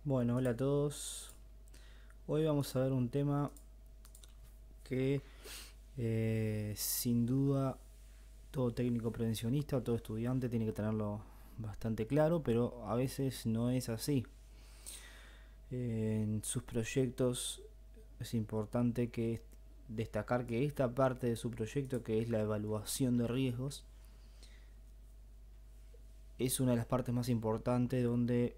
Bueno, hola a todos. Hoy vamos a ver un tema que sin duda todo técnico prevencionista o todo estudiante tiene que tenerlo bastante claro, pero a veces no es así. En sus proyectos es importante destacar que esta parte de su proyecto, que es la evaluación de riesgos, es una de las partes más importantes donde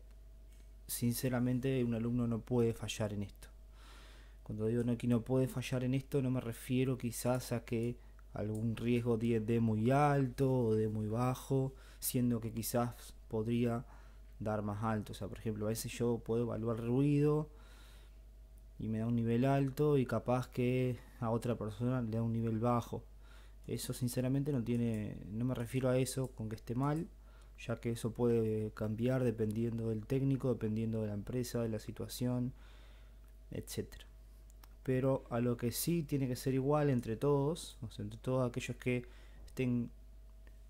sinceramente un alumno no puede fallar en esto. Cuando digo que no puede fallar en esto, no me refiero quizás a que algún riesgo de muy alto o de muy bajo, siendo que quizás podría dar más alto. O sea, por ejemplo, a veces yo puedo evaluar ruido y me da un nivel alto y capaz que a otra persona le da un nivel bajo. Eso sinceramente no me refiero a eso con que esté mal, ya que eso puede cambiar dependiendo del técnico, dependiendo de la empresa, de la situación, etcétera. Pero a lo que sí tiene que ser igual entre todos, o sea, entre todos aquellos que estén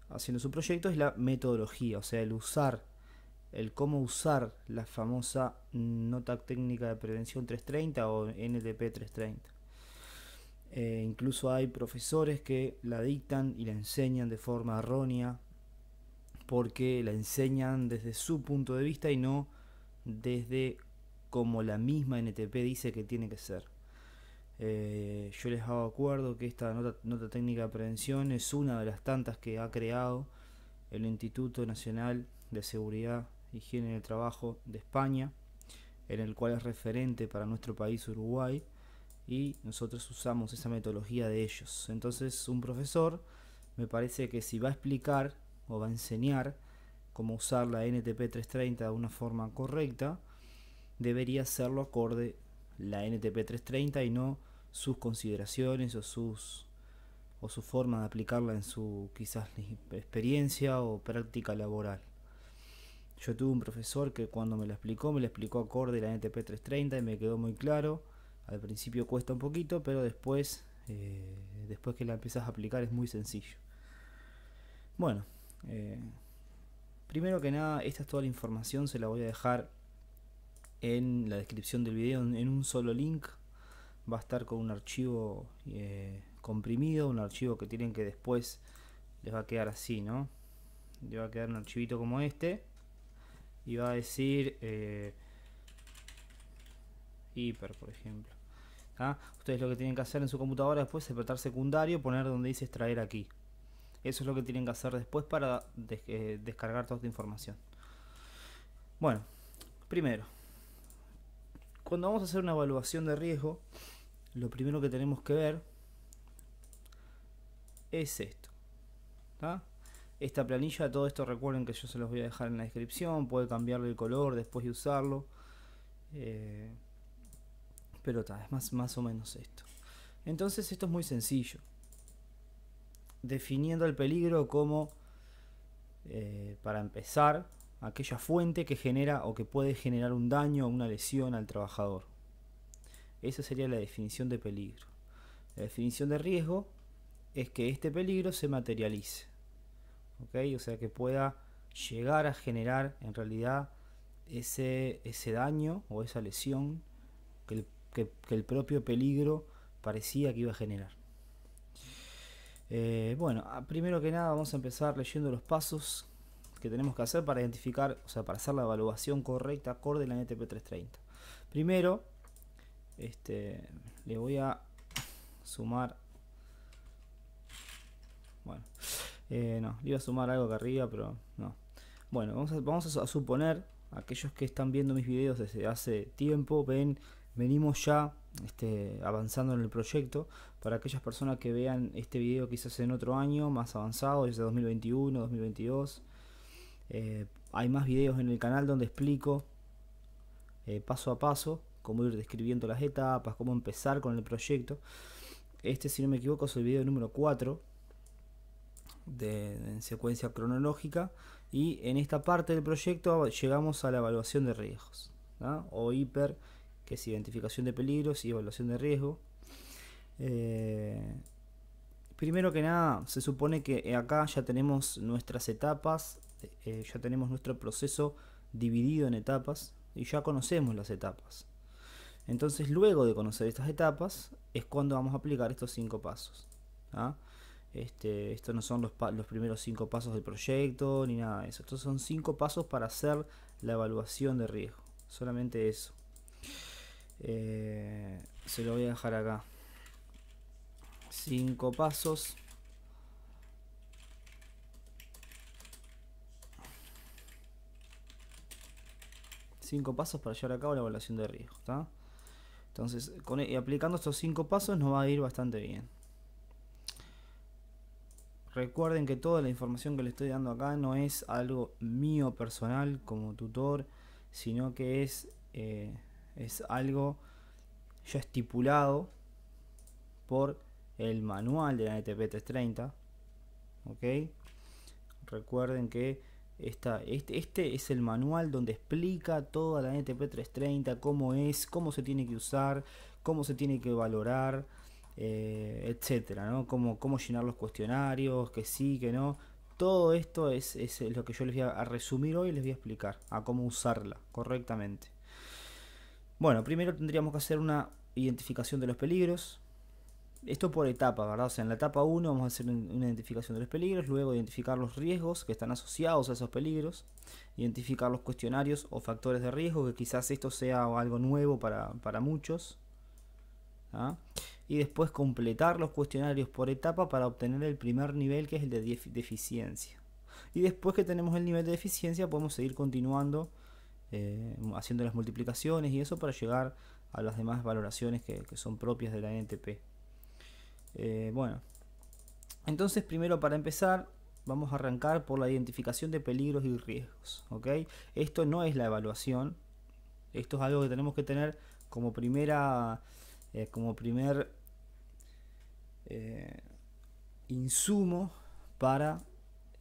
haciendo su proyecto, es la metodología, o sea, el cómo usar la famosa nota técnica de prevención 330 o NTP 330. Incluso hay profesores que la dictan y la enseñan de forma errónea porque la enseñan desde su punto de vista y no desde como la misma NTP dice que tiene que ser. Yo les hago acuerdo que esta nota técnica de prevención es una de las tantas que ha creado el Instituto Nacional de Seguridad e Higiene en el Trabajo de España, en el cual es referente para nuestro país Uruguay, y nosotros usamos esa metodología de ellos. Entonces un profesor me parece que si va a explicar o va a enseñar cómo usar la NTP 330 de una forma correcta, debería hacerlo acorde la NTP 330 y no sus consideraciones o su forma de aplicarla en su quizás experiencia o práctica laboral. Yo tuve un profesor que cuando me lo explicó acorde la NTP 330 y me quedó muy claro. Al principio cuesta un poquito, pero después que la empiezas a aplicar es muy sencillo. Bueno, eh, primero que nada, esta es toda la información, se la voy a dejar en la descripción del video en un solo link. Va a estar con un archivo comprimido, un archivo que tienen que después les va a quedar así, ¿no? Le va a quedar un archivito como este y va a decir hiper, por ejemplo. ¿Ah? Ustedes lo que tienen que hacer en su computadora después es apretar secundario, poner donde dice extraer aquí. Eso es lo que tienen que hacer después para descargar toda esta información. Bueno, primero, cuando vamos a hacer una evaluación de riesgo, lo primero que tenemos que ver es esto. ¿Tá? Esta planilla, todo esto recuerden que yo se los voy a dejar en la descripción, puede cambiarle el color después de usarlo, eh, pero es más o menos esto. Entonces esto es muy sencillo, definiendo el peligro como, para empezar, aquella fuente que genera o que puede generar un daño o una lesión al trabajador. Esa sería la definición de peligro. La definición de riesgo es que este peligro se materialice, ¿okay? O sea, que pueda llegar a generar en realidad ese daño o esa lesión que el propio peligro parecía que iba a generar. Bueno, primero que nada vamos a empezar leyendo los pasos que tenemos que hacer para identificar, o sea, para hacer la evaluación correcta acorde a la NTP 330. Primero, le voy a sumar, bueno, no, le iba a sumar algo acá arriba, pero no. Bueno, vamos a suponer, aquellos que están viendo mis videos desde hace tiempo, venimos ya avanzando en el proyecto. Para aquellas personas que vean este video quizás en otro año más avanzado, desde 2021, 2022, hay más videos en el canal donde explico paso a paso cómo ir describiendo las etapas, cómo empezar con el proyecto. Si no me equivoco, es el video número 4 en secuencia cronológica, y en esta parte del proyecto llegamos a la evaluación de riesgos, ¿no? O hiper, que es identificación de peligros y evaluación de riesgo. Primero que nada, se supone que acá ya tenemos nuestras etapas, ya tenemos nuestro proceso dividido en etapas, y ya conocemos las etapas. Entonces, luego de conocer estas etapas, es cuando vamos a aplicar estos 5 pasos. ¿Ah? Estos no son los primeros 5 pasos del proyecto, ni nada de eso. Estos son 5 pasos para hacer la evaluación de riesgo. Solamente eso. Se lo voy a dejar acá. 5 pasos. Para llevar a cabo la evaluación de riesgo. ¿Tá? Entonces, aplicando estos 5 pasos nos va a ir bastante bien. Recuerden que toda la información que les estoy dando acá no es algo mío personal como tutor, sino que es algo ya estipulado por el manual de la NTP 330. ¿Ok? Recuerden que este es el manual donde explica toda la NTP 330, cómo se tiene que usar, cómo se tiene que valorar, etcétera, ¿no? Cómo llenar los cuestionarios, que sí, que no. Todo esto es lo que yo les voy a resumir hoy y les voy a explicar a cómo usarla correctamente. Bueno, primero tendríamos que hacer una identificación de los peligros. Esto por etapa, ¿verdad? O sea, en la etapa 1 vamos a hacer una identificación de los peligros, luego identificar los riesgos que están asociados a esos peligros, identificar los cuestionarios o factores de riesgo, que quizás esto sea algo nuevo para muchos. ¿Ah? Y después completar los cuestionarios por etapa para obtener el primer nivel, que es el de eficiencia. Y después que tenemos el nivel de eficiencia podemos seguir continuando haciendo las multiplicaciones y eso para llegar a las demás valoraciones que son propias de la NTP. Bueno, entonces primero, para empezar, vamos a arrancar por la identificación de peligros y riesgos. ¿Ok? Esto no es la evaluación, esto es algo que tenemos que tener como primer insumo para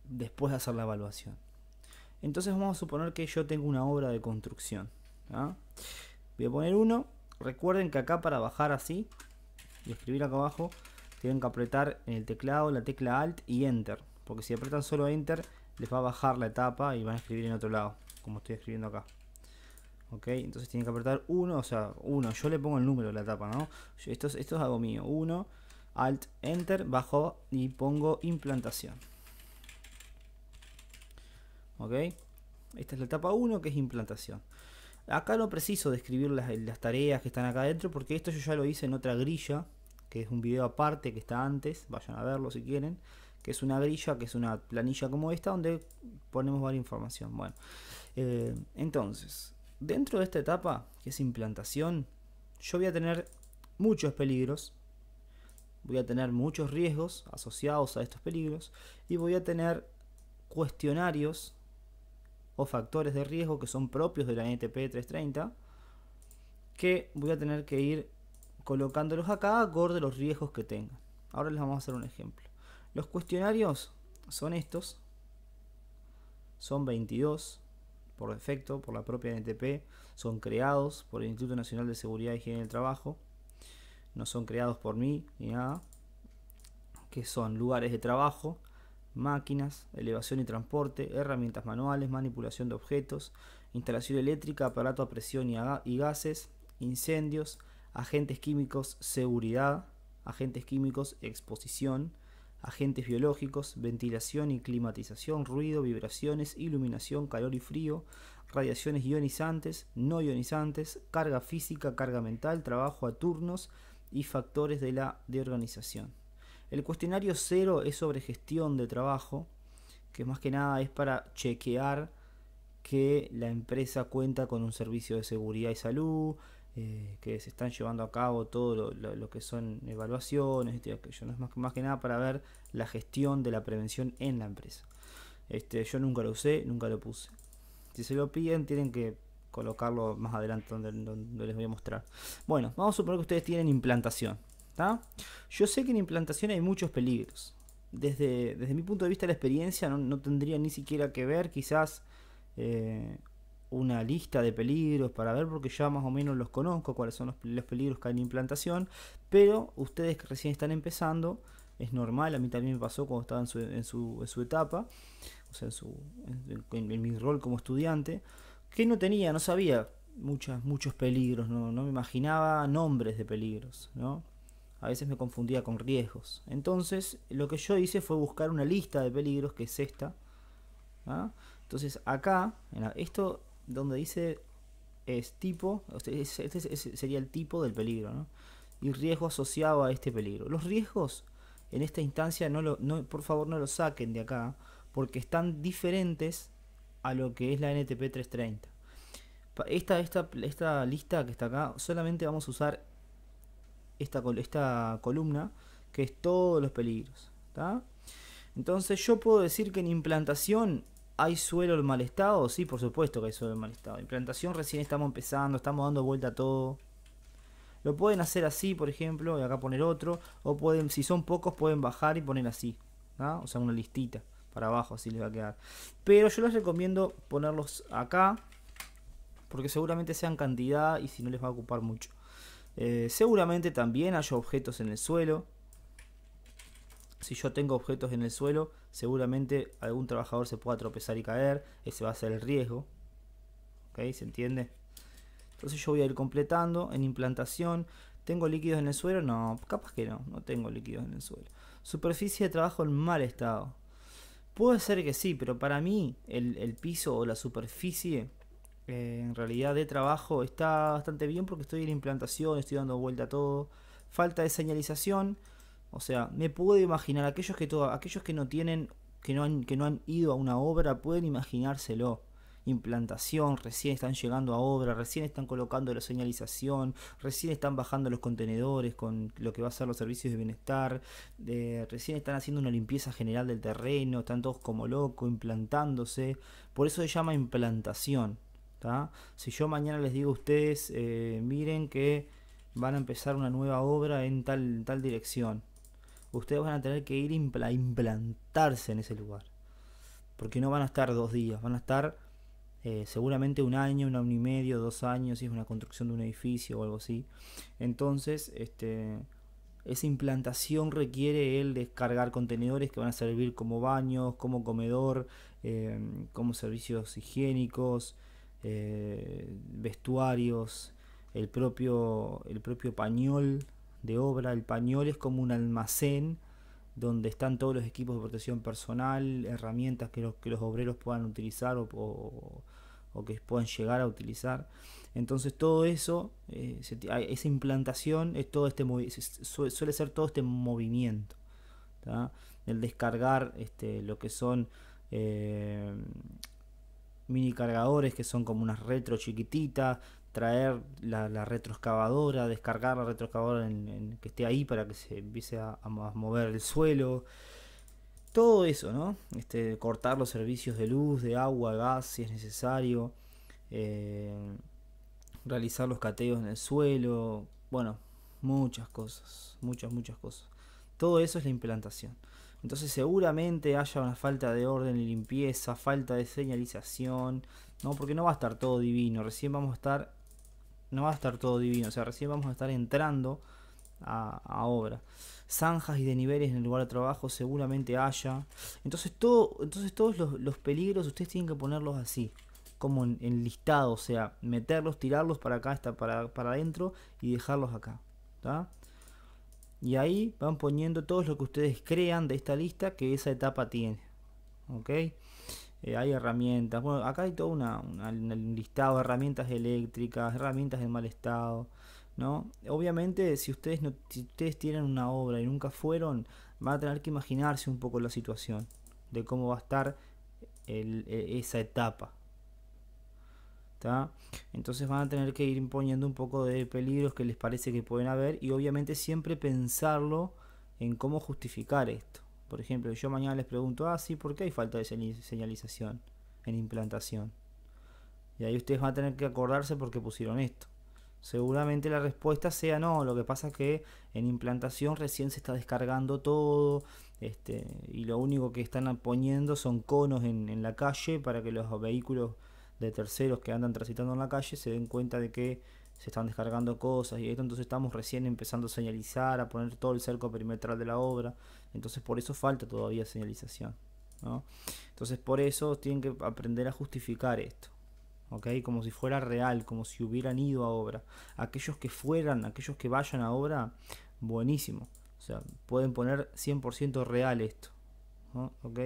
después hacer la evaluación. Entonces vamos a suponer que yo tengo una obra de construcción. ¿Ah? Voy a poner 1. Recuerden que acá, para bajar así y escribir acá abajo, tienen que apretar en el teclado la tecla Alt y Enter, porque si apretan solo Enter les va a bajar la etapa y van a escribir en otro lado, como estoy escribiendo acá. Ok, entonces tienen que apretar 1, o sea, 1, yo le pongo el número de la etapa, ¿no? Esto es algo mío. 1, Alt, Enter, bajo y pongo implantación. Ok, esta es la etapa 1, que es implantación. Acá no preciso describir las tareas que están acá adentro, porque esto yo ya lo hice en otra grilla, que es un video aparte que está antes, vayan a verlo si quieren, que es una grilla, que es una planilla como esta, donde ponemos varias información. Bueno, entonces, dentro de esta etapa, que es implantación, yo voy a tener muchos peligros, voy a tener muchos riesgos asociados a estos peligros, y voy a tener cuestionarios o factores de riesgo que son propios de la NTP 330, que voy a tener que ir colocándolos acá acorde a los riesgos que tengan. Ahora les vamos a hacer un ejemplo. Los cuestionarios son estos, son 22 por defecto, por la propia NTP, son creados por el Instituto Nacional de Seguridad y Higiene del Trabajo, no son creados por mí ni nada, que son lugares de trabajo, máquinas, elevación y transporte, herramientas manuales, manipulación de objetos, instalación eléctrica, aparato a presión y gases, incendios, agentes químicos, seguridad, agentes químicos, exposición, agentes biológicos, ventilación y climatización, ruido, vibraciones, iluminación, calor y frío, radiaciones ionizantes, no ionizantes, carga física, carga mental, trabajo a turnos y factores de organización. El cuestionario 0 es sobre gestión de trabajo, que más que nada es para chequear que la empresa cuenta con un servicio de seguridad y salud, que se están llevando a cabo todo lo que son evaluaciones, no es más que nada para ver la gestión de la prevención en la empresa. Yo nunca lo usé, nunca lo puse. Si se lo piden, tienen que colocarlo más adelante donde les voy a mostrar. Bueno, vamos a suponer que ustedes tienen implantación. ¿Tá? Yo sé que en implantación hay muchos peligros. Desde mi punto de vista, la experiencia no tendría ni siquiera que ver quizás una lista de peligros para ver, porque ya más o menos los conozco, cuáles son los peligros que hay en implantación. Pero ustedes que recién están empezando, es normal, a mí también me pasó cuando estaba en su etapa, o sea, en mi rol como estudiante, que no sabía muchos peligros, no me imaginaba nombres de peligros, ¿no? A veces me confundía con riesgos. Entonces, lo que yo hice fue buscar una lista de peligros, que es esta. ¿Ah? Entonces, acá, esto donde dice es tipo, este sería el tipo del peligro, ¿no? Y riesgo asociado a este peligro. Los riesgos, en esta instancia, por favor no lo saquen de acá, porque están diferentes a lo que es la NTP 330. Esta lista que está acá, solamente vamos a usar esta columna, que es todos los peligros. ¿Tá? Entonces yo puedo decir que en implantación hay suelo en mal estado. Sí, por supuesto que hay suelo en mal estado. Implantación recién estamos empezando, estamos dando vuelta a todo. Lo pueden hacer así, por ejemplo, y acá poner otro. O pueden, si son pocos, pueden bajar y poner así. ¿tá? O sea, una listita para abajo, así les va a quedar. Pero yo les recomiendo ponerlos acá, porque seguramente sean cantidad y si no les va a ocupar mucho. Seguramente también haya objetos en el suelo. Si yo tengo objetos en el suelo, seguramente algún trabajador se pueda tropezar y caer. Ese va a ser el riesgo. ¿Ok? ¿Se entiende? Entonces yo voy a ir completando. En implantación, ¿tengo líquidos en el suelo? No, capaz que no tengo líquidos en el suelo. Superficie de trabajo en mal estado. Puede ser que sí, pero para mí el piso o la superficie en realidad de trabajo está bastante bien, porque estoy en implantación, estoy dando vuelta a todo. Falta de señalización. O sea, me puedo imaginar, aquellos que no tienen, que no han ido a una obra, pueden imaginárselo. Implantación, recién están llegando a obra, recién están colocando la señalización, recién están bajando los contenedores con lo que va a ser los servicios de bienestar, recién están haciendo una limpieza general del terreno, están todos como locos, implantándose. Por eso se llama implantación. ¿tá? Si yo mañana les digo a ustedes, miren que van a empezar una nueva obra en tal dirección, ustedes van a tener que ir a implantarse en ese lugar. Porque no van a estar 2 días, van a estar seguramente un año y medio, 2 años, si es una construcción de un edificio o algo así. Entonces, esa implantación requiere el descargar contenedores que van a servir como baños, como comedor, como servicios higiénicos, vestuarios, el propio pañol de obra. El pañol es como un almacén donde están todos los equipos de protección personal, herramientas que los obreros puedan utilizar o que puedan llegar a utilizar. Entonces todo eso, esa implantación, es todo suele ser todo este movimiento. ¿tá? El descargar lo que son mini cargadores, que son como unas retro chiquititas, traer la retroexcavadora, descargar la retroexcavadora que esté ahí para que se empiece a mover el suelo. Todo eso, ¿no? Cortar los servicios de luz, de agua, gas, si es necesario. Eh, Realizar los cateos en el suelo. Bueno, muchas cosas. Muchas cosas. Todo eso es la implantación. Entonces seguramente haya una falta de orden y limpieza, falta de señalización, ¿no? Porque no va a estar todo divino. No va a estar todo divino. O sea, recién vamos a estar entrando a obra. Zanjas y desniveles en el lugar de trabajo seguramente haya. Entonces todos los peligros ustedes tienen que ponerlos así, como en listado, o sea, meterlos, tirarlos para acá, para adentro y dejarlos acá. ¿tá? Y ahí van poniendo todo lo que ustedes crean de esta lista que esa etapa tiene. ¿Ok? Hay herramientas. Bueno, acá hay todo un listado de herramientas eléctricas, herramientas en mal estado. ¿no? Obviamente, si ustedes tienen una obra y nunca fueron, van a tener que imaginarse un poco la situación de cómo va a estar esa etapa. ¿tá? Entonces van a tener que ir imponiendo un poco de peligros que les parece que pueden haber, y obviamente siempre pensarlo en cómo justificar esto. Por ejemplo, yo mañana les pregunto, sí, ¿por qué hay falta de señalización en implantación? Y ahí ustedes van a tener que acordarse por qué pusieron esto. Seguramente la respuesta sea no, lo que pasa es que en implantación recién se está descargando todo, y lo único que están poniendo son conos en la calle para que los vehículos de terceros que andan transitando en la calle se den cuenta de que se están descargando cosas y esto. Entonces estamos recién empezando a señalizar, a poner todo el cerco perimetral de la obra. Entonces por eso falta todavía señalización, ¿no? Entonces por eso tienen que aprender a justificar esto. ¿ok? Como si fuera real, como si hubieran ido a obra. Aquellos que vayan a obra, buenísimo. O sea, pueden poner 100% real esto, ¿no? ¿Ok?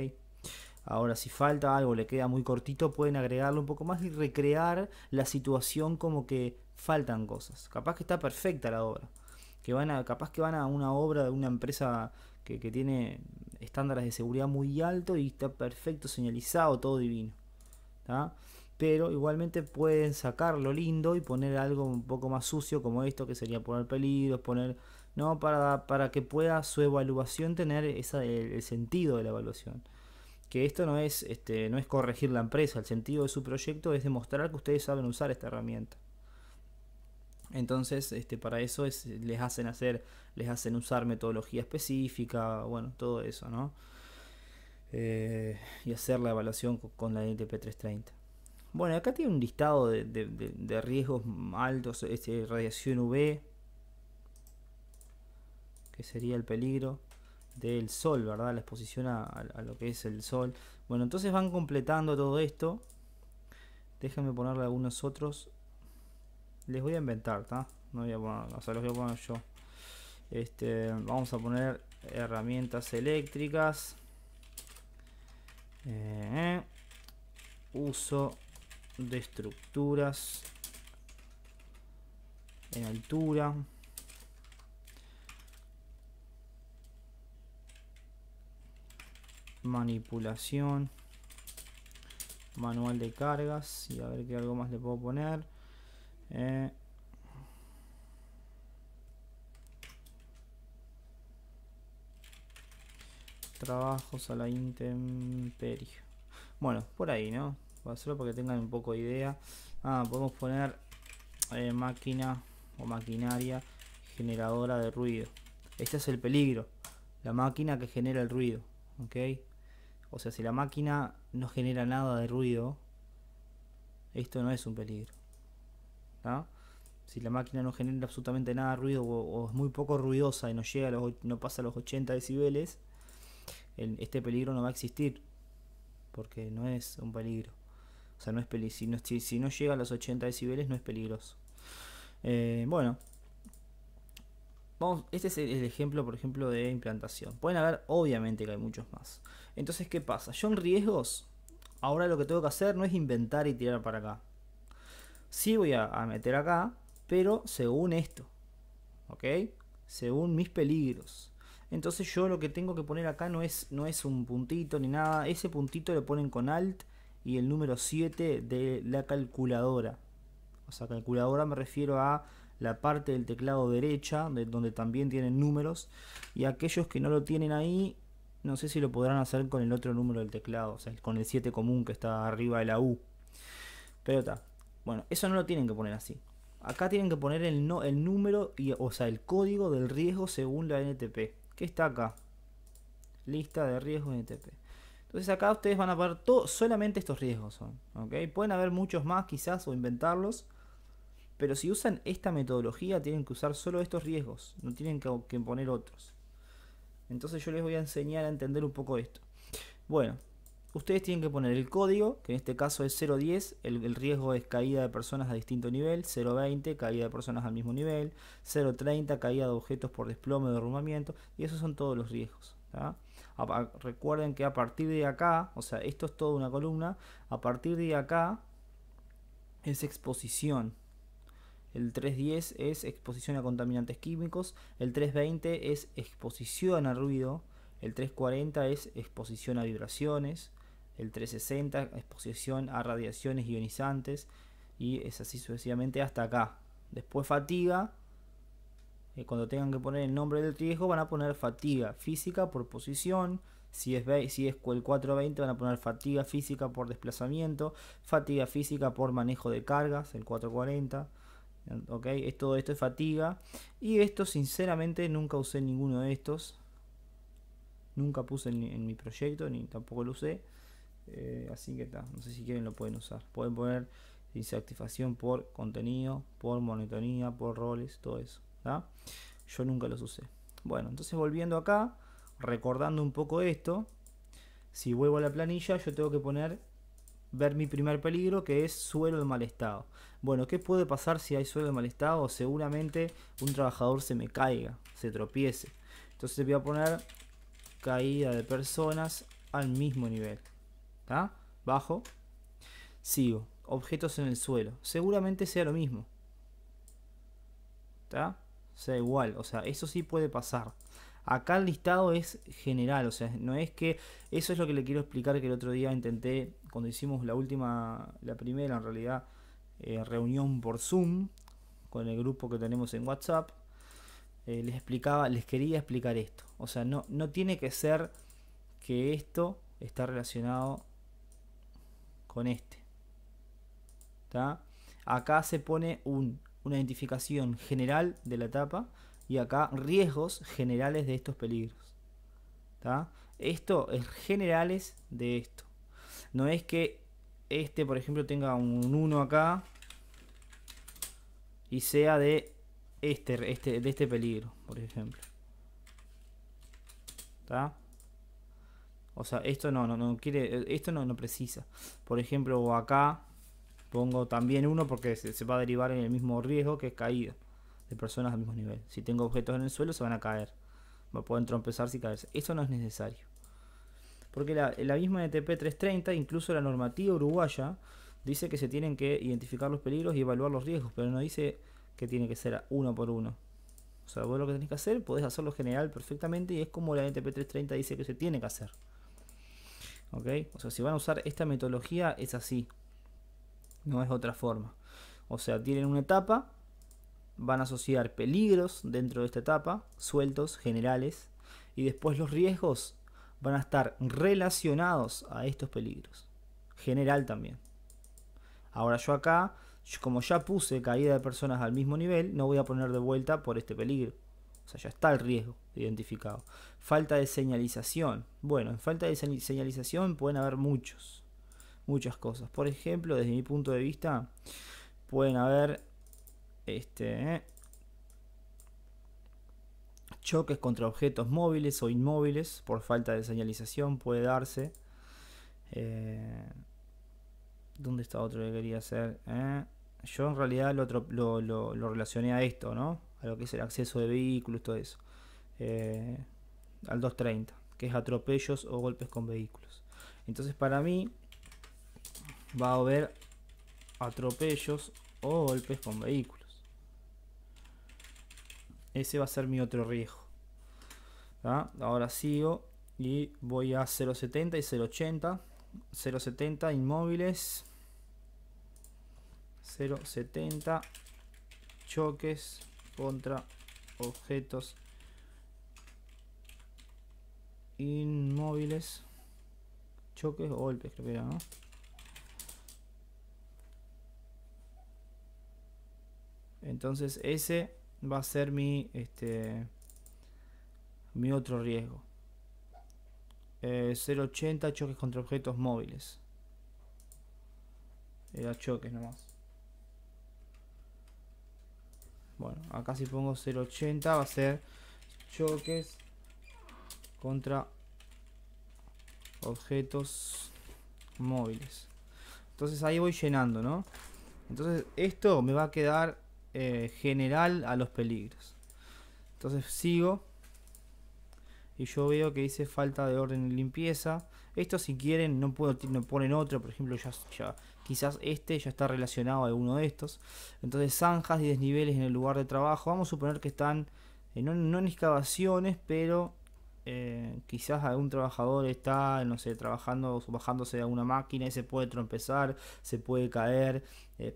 Ahora, si falta algo, le queda muy cortito, pueden agregarlo un poco más y recrear la situación como que faltan cosas. Capaz que está perfecta la obra. Capaz que van a una obra de una empresa que tiene estándares de seguridad muy altos y está perfecto, señalizado, todo divino. ¿Tá? Pero igualmente pueden sacar lo lindo y poner algo un poco más sucio como esto, que sería poner peligros, poner... No, para que pueda su evaluación tener el sentido de la evaluación. Que esto no es corregir la empresa, el sentido de su proyecto es demostrar que ustedes saben usar esta herramienta. Entonces, para eso les hacen usar metodología específica, bueno, todo eso, ¿no? Y hacer la evaluación con la NTP 330. Bueno, acá tiene un listado de riesgos altos, radiación UV, que sería el peligro del sol, ¿verdad? La exposición a lo que es el sol. Bueno, entonces van completando todo esto. Déjenme ponerle algunos otros. Les voy a inventar, ¿tá? No voy a poner, o sea, los voy a poner yo. Vamos a poner herramientas eléctricas. Uso de estructuras en altura. Manipulación. Manual de cargas. Y a ver qué algo más le puedo poner. Trabajos a la intemperie. Bueno, por ahí, ¿no? Voy a hacerlo para que tengan un poco de idea. Podemos poner máquina o maquinaria generadora de ruido. Este es el peligro. La máquina que genera el ruido. ¿Ok? O sea, si la máquina no genera nada de ruido, esto no es un peligro. ¿Ah? Si la máquina no genera absolutamente nada de ruido o es muy poco ruidosa y no llega no pasa a los 80 decibeles, este peligro no va a existir, porque no es un peligro. O sea, no es si no llega a los 80 decibeles no es peligroso. Bueno, este es el ejemplo, por ejemplo, de implantación. Pueden haber, obviamente que hay muchos más. Entonces, ¿qué pasa? Yo en riesgos, ahora lo que tengo que hacer no es inventar y tirar para acá. Sí voy a meter acá, pero según esto, ¿ok? Según mis peligros. Entonces yo lo que tengo que poner acá no es un puntito ni nada. Ese puntito lo ponen con Alt y el número 7 de la calculadora. O sea, calculadora me refiero a la parte del teclado derecha, donde también tienen números. Y aquellos que no lo tienen ahí, no sé si lo podrán hacer con el otro número del teclado. O sea, con el 7 común que está arriba de la U. Pero está. Bueno, eso no lo tienen que poner así. Acá tienen que poner el número, o sea, el código del riesgo según la NTP. ¿Qué está acá? Lista de riesgos NTP. Entonces acá ustedes van a ver solamente estos riesgos son, ¿ok? Pueden haber muchos más quizás o inventarlos, pero si usan esta metodología tienen que usar solo estos riesgos, no tienen que poner otros. Entonces yo les voy a enseñar a entender un poco esto. Bueno, ustedes tienen que poner el código, que en este caso es 010, el riesgo es caída de personas a distinto nivel, 020, caída de personas al mismo nivel, 030, caída de objetos por desplome o derrumbamiento, y esos son todos los riesgos. ¿Tá? Recuerden que a partir de acá, o sea, esto es toda una columna, a partir de acá es exposición. El 310 es exposición a contaminantes químicos, el 320 es exposición a ruido, el 340 es exposición a vibraciones, el 360 exposición a radiaciones ionizantes, y es así sucesivamente hasta acá. Después fatiga, cuando tengan que poner el nombre del riesgo van a poner fatiga física por posición. Si es el 420 van a poner fatiga física por desplazamiento, fatiga física por manejo de cargas, el 440. Ok, todo esto es fatiga. Y esto sinceramente nunca usé ninguno de estos. Nunca puse en mi proyecto, ni tampoco lo usé. Así que está, no sé si quieren lo pueden usar. Pueden poner insatisfacción por contenido, por monotonía, por roles, todo eso. ¿Tá? Yo nunca los usé. Bueno, entonces volviendo acá, recordando un poco esto, si vuelvo a la planilla, yo tengo que poner ver mi primer peligro, que es suelo en mal estado. Bueno, ¿qué puede pasar si hay suelo en mal estado? Seguramente un trabajador se me caiga, se tropiece. Entonces voy a poner caída de personas al mismo nivel. ¿Está? Bajo. Sigo. Objetos en el suelo. Seguramente sea lo mismo. ¿Está? Sea igual. O sea, eso sí puede pasar. Acá el listado es general. O sea, no es que... Eso es lo que le quiero explicar, que el otro día intenté, cuando hicimos la primera en realidad, reunión por Zoom, con el grupo que tenemos en WhatsApp, les quería explicar esto. O sea, no tiene que ser que esto está relacionado con este. ¿Tá? Acá se pone una identificación general de la etapa y acá riesgos generales de estos peligros. ¿Tá? Esto es generales de esto. No es que este, por ejemplo, tenga un 1 acá y sea de este peligro, por ejemplo. ¿Tá? O sea, esto no quiere, esto no precisa. Por ejemplo, acá pongo también 1 porque se va a derivar en el mismo riesgo, que es caída de personas al mismo nivel. Si tengo objetos en el suelo se van a caer, pueden trompezarse y caerse. Esto no es necesario, porque la misma NTP 330, incluso la normativa uruguaya, dice que se tienen que identificar los peligros y evaluar los riesgos, pero no dice que tiene que ser uno por uno. O sea, vos lo que tenés que hacer, podés hacerlo general perfectamente, y es como la NTP 330 dice que se tiene que hacer. ¿Ok? O sea, si van a usar esta metodología es así, no es otra forma. O sea, tienen una etapa, van a asociar peligros dentro de esta etapa, sueltos, generales, y después los riesgos van a estar relacionados a estos peligros, general también. Ahora yo acá, como ya puse caída de personas al mismo nivel, no voy a poner de vuelta por este peligro. O sea, ya está el riesgo identificado. Falta de señalización. Bueno, en falta de señalización pueden haber muchas cosas. Por ejemplo, desde mi punto de vista, pueden haber choques contra objetos móviles o inmóviles por falta de señalización. Puede darse. ¿Dónde está otro que quería hacer? Yo en realidad lo relacioné a esto, ¿no? A lo que es el acceso de vehículos, todo eso. Al 230, que es atropellos o golpes con vehículos. Entonces para mí va a haber atropellos o golpes con vehículos. Ese va a ser mi otro riesgo. ¿Ah? Ahora sigo y voy a 0.70 y 0.80. 0.70 inmóviles, 0.70 choques contra objetos inmóviles, choques o golpes, creo que era, ¿no? Entonces ese va a ser mi otro riesgo. 0.80 choques contra objetos móviles. Era choques nomás. Bueno, acá si pongo 0.80 va a ser choques contra objetos móviles. Entonces ahí voy llenando, ¿no? Entonces esto me va a quedar general a los peligros. Entonces sigo y yo veo que dice falta de orden y limpieza. Esto, si quieren, no ponen otro. Por ejemplo, ya quizás este ya está relacionado a alguno de estos. Entonces, zanjas y desniveles en el lugar de trabajo. Vamos a suponer que están no en excavaciones, pero quizás algún trabajador está, no sé, trabajando o bajándose de alguna máquina y se puede trompezar, se puede caer,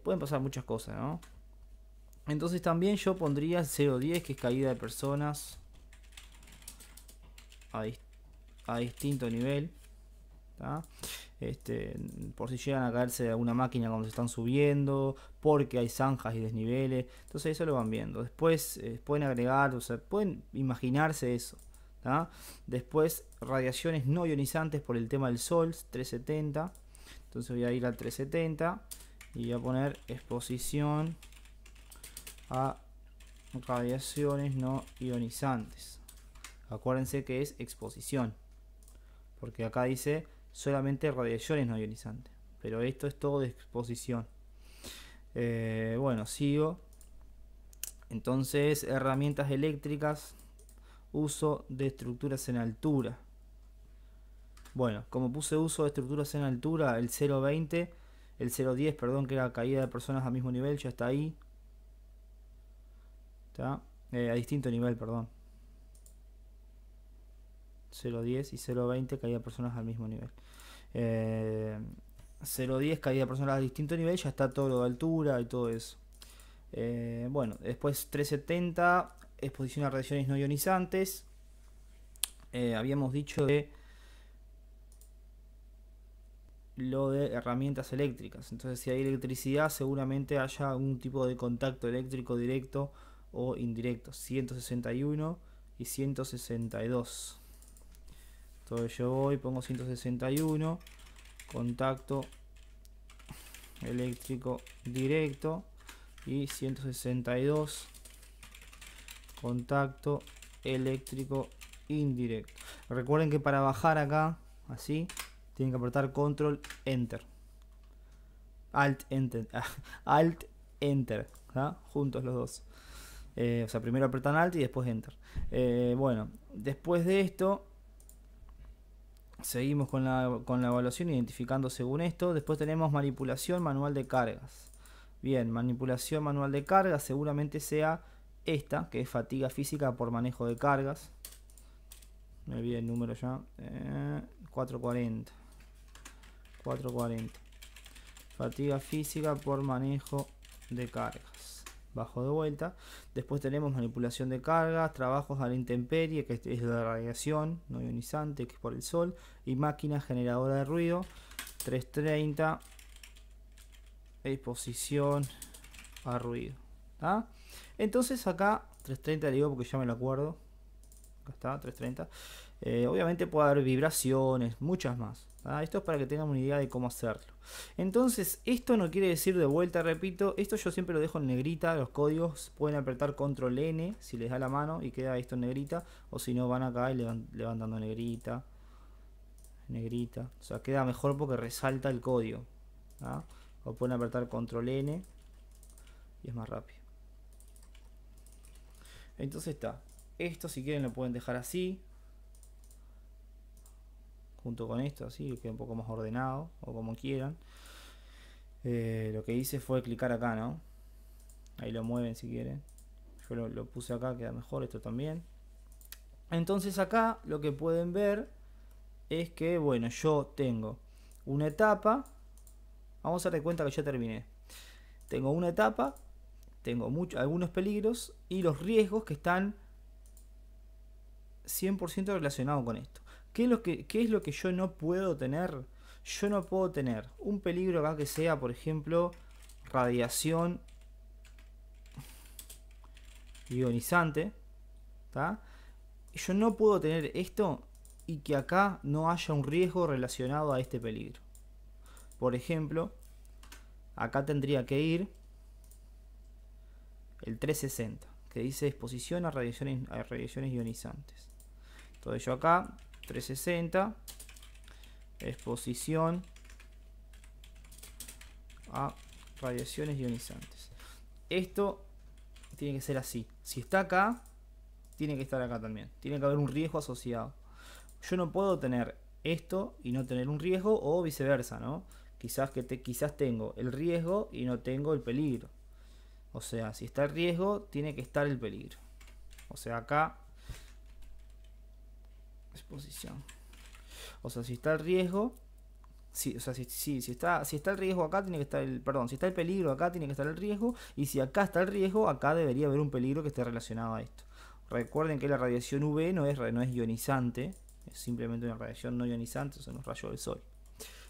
pueden pasar muchas cosas, ¿no? Entonces también yo pondría 0.10, que es caída de personas a distinto nivel, ¿tá? Por si llegan a caerse de alguna máquina cuando se están subiendo, porque hay zanjas y desniveles. Entonces eso lo van viendo. Después pueden agregar, o sea, pueden imaginarse eso, ¿tá? Después radiaciones no ionizantes por el tema del sol, 370. Entonces voy a ir al 370 y voy a poner exposición a radiaciones no ionizantes. Acuérdense que es exposición, porque acá dice solamente radiaciones no ionizantes. pero esto es todo de exposición. Bueno, sigo. Entonces, herramientas eléctricas, uso de estructuras en altura. Bueno, como puse uso de estructuras en altura, el 0.20, el 0.10, perdón, que era caída de personas al mismo nivel, ya está ahí. ¿Está? A distinto nivel, perdón. 0.10 y 0.20 caída de personas al mismo nivel. 0.10 caída de personas a distinto nivel, ya está todo lo de altura y todo eso. Bueno, después 370, exposición a radiaciones no ionizantes. Habíamos dicho de lo de herramientas eléctricas. Entonces, si hay electricidad, seguramente haya algún tipo de contacto eléctrico directo o indirecto. 161 y 162. Entonces yo voy, pongo 161, contacto eléctrico directo, y 162, contacto eléctrico indirecto. Recuerden que para bajar acá, así, tienen que apretar control enter, alt enter, alt enter, ¿ah? Juntos los dos. O sea, primero apretan alt y después enter. Bueno, después de esto seguimos con la evaluación, identificando según esto. Después tenemos manipulación manual de cargas. Bien, manipulación manual de cargas seguramente sea esta, que es fatiga física por manejo de cargas. Me olvidé el número ya. 440. 440. Fatiga física por manejo de cargas. Bajo de vuelta. Después tenemos manipulación de cargas, trabajos a la intemperie, que es la radiación no ionizante, que es por el sol, y máquina generadora de ruido. 330. Exposición a ruido. ¿Ah? Entonces acá 330 le digo porque ya me lo acuerdo. Acá está, 330. Obviamente puede haber vibraciones, muchas más. ¿Ah? Esto es para que tengan una idea de cómo hacerlo. Entonces, esto no quiere decir, de vuelta, repito, esto yo siempre lo dejo en negrita. Los códigos pueden apretar control N si les da la mano y queda esto en negrita. O si no, van acá y le van dando negrita. Negrita. O sea, queda mejor porque resalta el código. ¿Ah? O pueden apretar control N y es más rápido. Entonces está. Esto, si quieren, lo pueden dejar así, junto con esto, así que quede un poco más ordenado, o como quieran. Lo que hice fue clicar acá, ¿no? Ahí lo mueven si quieren. Yo lo puse acá, queda mejor, esto también. Entonces acá lo que pueden ver es que, bueno, yo tengo una etapa. Vamos a dar cuenta que ya terminé. Tengo una etapa, tengo algunos peligros y los riesgos que están 100% relacionados con esto. ¿Qué es lo que yo no puedo tener? Yo no puedo tener un peligro acá que sea, por ejemplo, radiación ionizante. ¿Tá? Yo no puedo tener esto y que acá no haya un riesgo relacionado a este peligro. Por ejemplo, acá tendría que ir el 360, que dice exposición a radiaciones ionizantes. Entonces yo acá, 360, exposición a radiaciones ionizantes. Esto tiene que ser así. Si está acá, tiene que estar acá también. Tiene que haber un riesgo asociado. Yo no puedo tener esto y no tener un riesgo, o viceversa, ¿no? Quizás tengo el riesgo y no tengo el peligro. O sea, si está el riesgo, tiene que estar el peligro. O sea, acá, exposición. O sea, si está el riesgo, si está el riesgo acá, tiene que estar si está el peligro acá, tiene que estar el riesgo. Y si acá está el riesgo, acá debería haber un peligro que esté relacionado a esto. Recuerden que la radiación UV no es ionizante, es simplemente una radiación no ionizante, son los rayos del sol.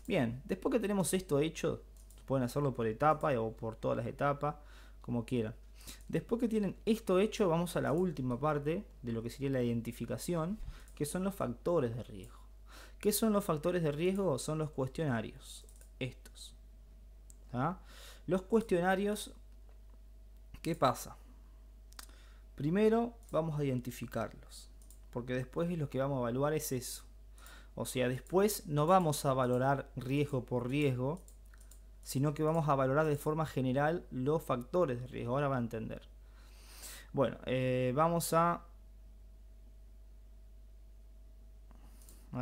Bien, después que tenemos esto hecho, pueden hacerlo por etapa o por todas las etapas, como quieran. Después que tienen esto hecho, vamos a la última parte de lo que sería la identificación, que son los factores de riesgo. ¿Qué son los factores de riesgo? Son los cuestionarios, estos. ¿Ah? Los cuestionarios, ¿qué pasa? Primero vamos a identificarlos, porque después lo que vamos a evaluar es eso. O sea, después no vamos a valorar riesgo por riesgo, sino que vamos a valorar de forma general los factores de riesgo. Ahora va a entender. Bueno, vamos a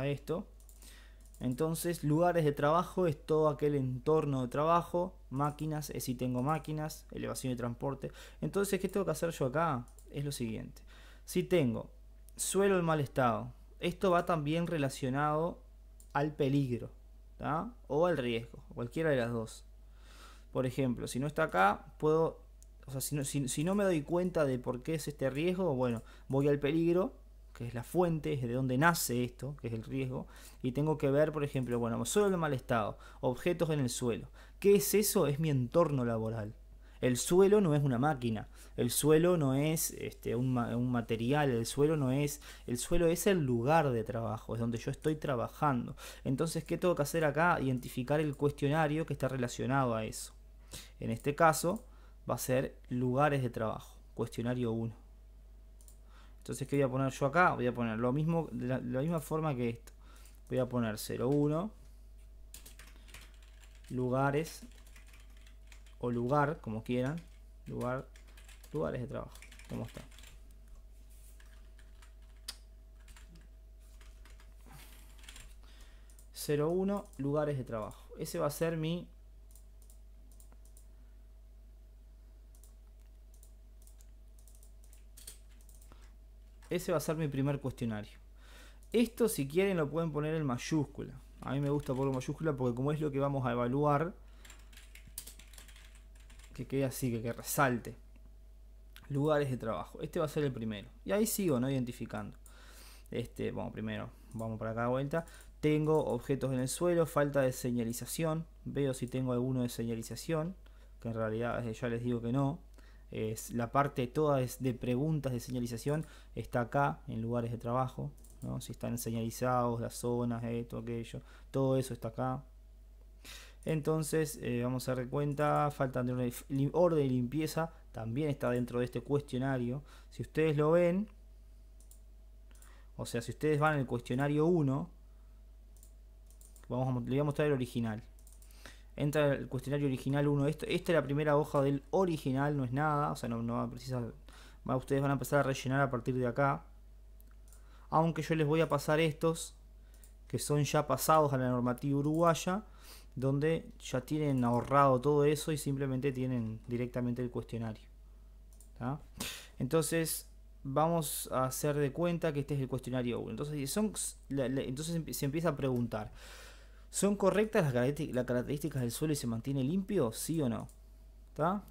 esto. Entonces, lugares de trabajo es todo aquel entorno de trabajo. Máquinas es si tengo máquinas. Elevación y transporte. Entonces, ¿qué tengo que hacer yo acá? Es lo siguiente. Si tengo suelo en mal estado, esto va también relacionado al peligro, ¿tá? O al riesgo, cualquiera de las dos. Por ejemplo, si no está acá, puedo... O sea, si no me doy cuenta de por qué es este riesgo, bueno, voy al peligro, que es la fuente, es de donde nace esto, que es el riesgo, y tengo que ver, por ejemplo, bueno, suelo en mal estado, objetos en el suelo. ¿Qué es eso? Es mi entorno laboral. El suelo no es una máquina, el suelo no es un material, el suelo es el lugar de trabajo, es donde yo estoy trabajando. Entonces, ¿qué tengo que hacer acá? Identificar el cuestionario que está relacionado a eso. En este caso, va a ser lugares de trabajo, cuestionario 1. Entonces, ¿qué voy a poner yo acá? Voy a poner lo mismo, de la misma forma que esto. Voy a poner 01, lugares, o lugar, como quieran, lugares de trabajo, como está. (01) lugares de trabajo. Ese va a ser mi primer cuestionario. Esto, si quieren, lo pueden poner en mayúscula. A mí me gusta ponerlo en mayúscula porque como es lo que vamos a evaluar, que quede así, que resalte. Lugares de trabajo. Este va a ser el primero. Y ahí sigo, ¿no? Identificando. Bueno, primero, vamos para acá de vuelta. Tengo objetos en el suelo, falta de señalización. Veo si tengo alguno de señalización, que en realidad ya les digo que no. La parte toda de preguntas de señalización está acá en lugares de trabajo, ¿no? Si están señalizados, las zonas, esto, aquello, todo eso está acá. Entonces vamos a dar cuenta, falta de orden y limpieza, también está dentro de este cuestionario. Si ustedes lo ven, o sea, si ustedes van al cuestionario 1, le voy a mostrar el original. Entra el cuestionario original 1. Esta es la primera hoja del original, no es nada. O sea, no va a precisar. Ustedes van a empezar a rellenar a partir de acá. Aunque yo les voy a pasar estos, que son ya pasados a la normativa uruguaya, donde ya tienen ahorrado todo eso y simplemente tienen directamente el cuestionario. ¿Tá? Entonces, vamos a hacer de cuenta que este es el cuestionario 1. Entonces se empieza a preguntar: ¿son correctas las características del suelo y se mantiene limpio? ¿Sí o no? ¿Está?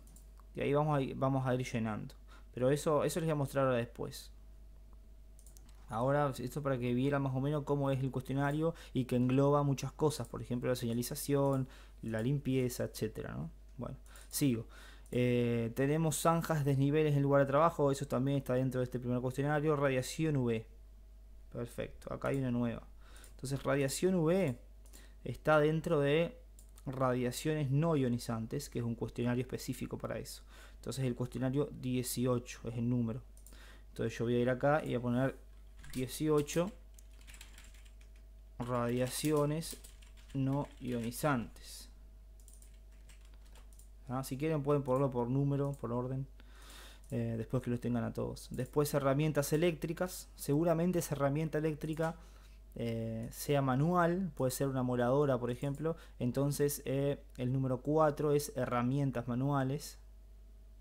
Y ahí vamos a ir llenando. Pero eso les voy a mostrar ahora después. Ahora, esto para que vieran más o menos cómo es el cuestionario y que engloba muchas cosas. Por ejemplo, la señalización, la limpieza, etcétera, ¿no? Bueno, sigo. Tenemos zanjas, desniveles en el lugar de trabajo. Eso también está dentro de este primer cuestionario. Radiación UV. Perfecto, acá hay una nueva. Entonces, radiación UV está dentro de radiaciones no ionizantes, que es un cuestionario específico para eso. Entonces el cuestionario 18 es el número. Entonces yo voy a ir acá y voy a poner 18 radiaciones no ionizantes. Si quieren pueden ponerlo por número, por orden, después que los tengan a todos. Después herramientas eléctricas. Seguramente esa herramienta eléctrica sea manual, puede ser una moladora por ejemplo. Entonces el número 4 es herramientas manuales,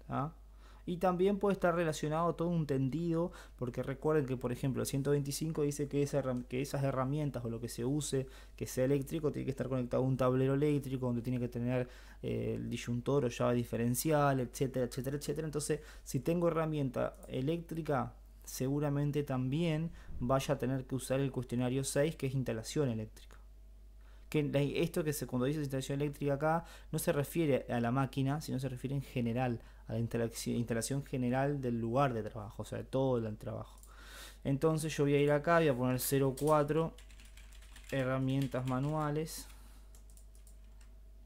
¿tá? Y también puede estar relacionado todo un tendido, porque recuerden que por ejemplo el 125 dice que esas herramientas o lo que se use que sea eléctrico tiene que estar conectado a un tablero eléctrico donde tiene que tener el disyuntor o llave diferencial, etcétera, etcétera, etcétera. Entonces, si tengo herramienta eléctrica, seguramente también vaya a tener que usar el cuestionario 6, que es instalación eléctrica. Esto cuando dice instalación eléctrica acá no se refiere a la máquina, sino se refiere en general a la instalación general del lugar de trabajo, o sea, de todo el trabajo. Entonces yo voy a ir acá, voy a poner 04 herramientas manuales,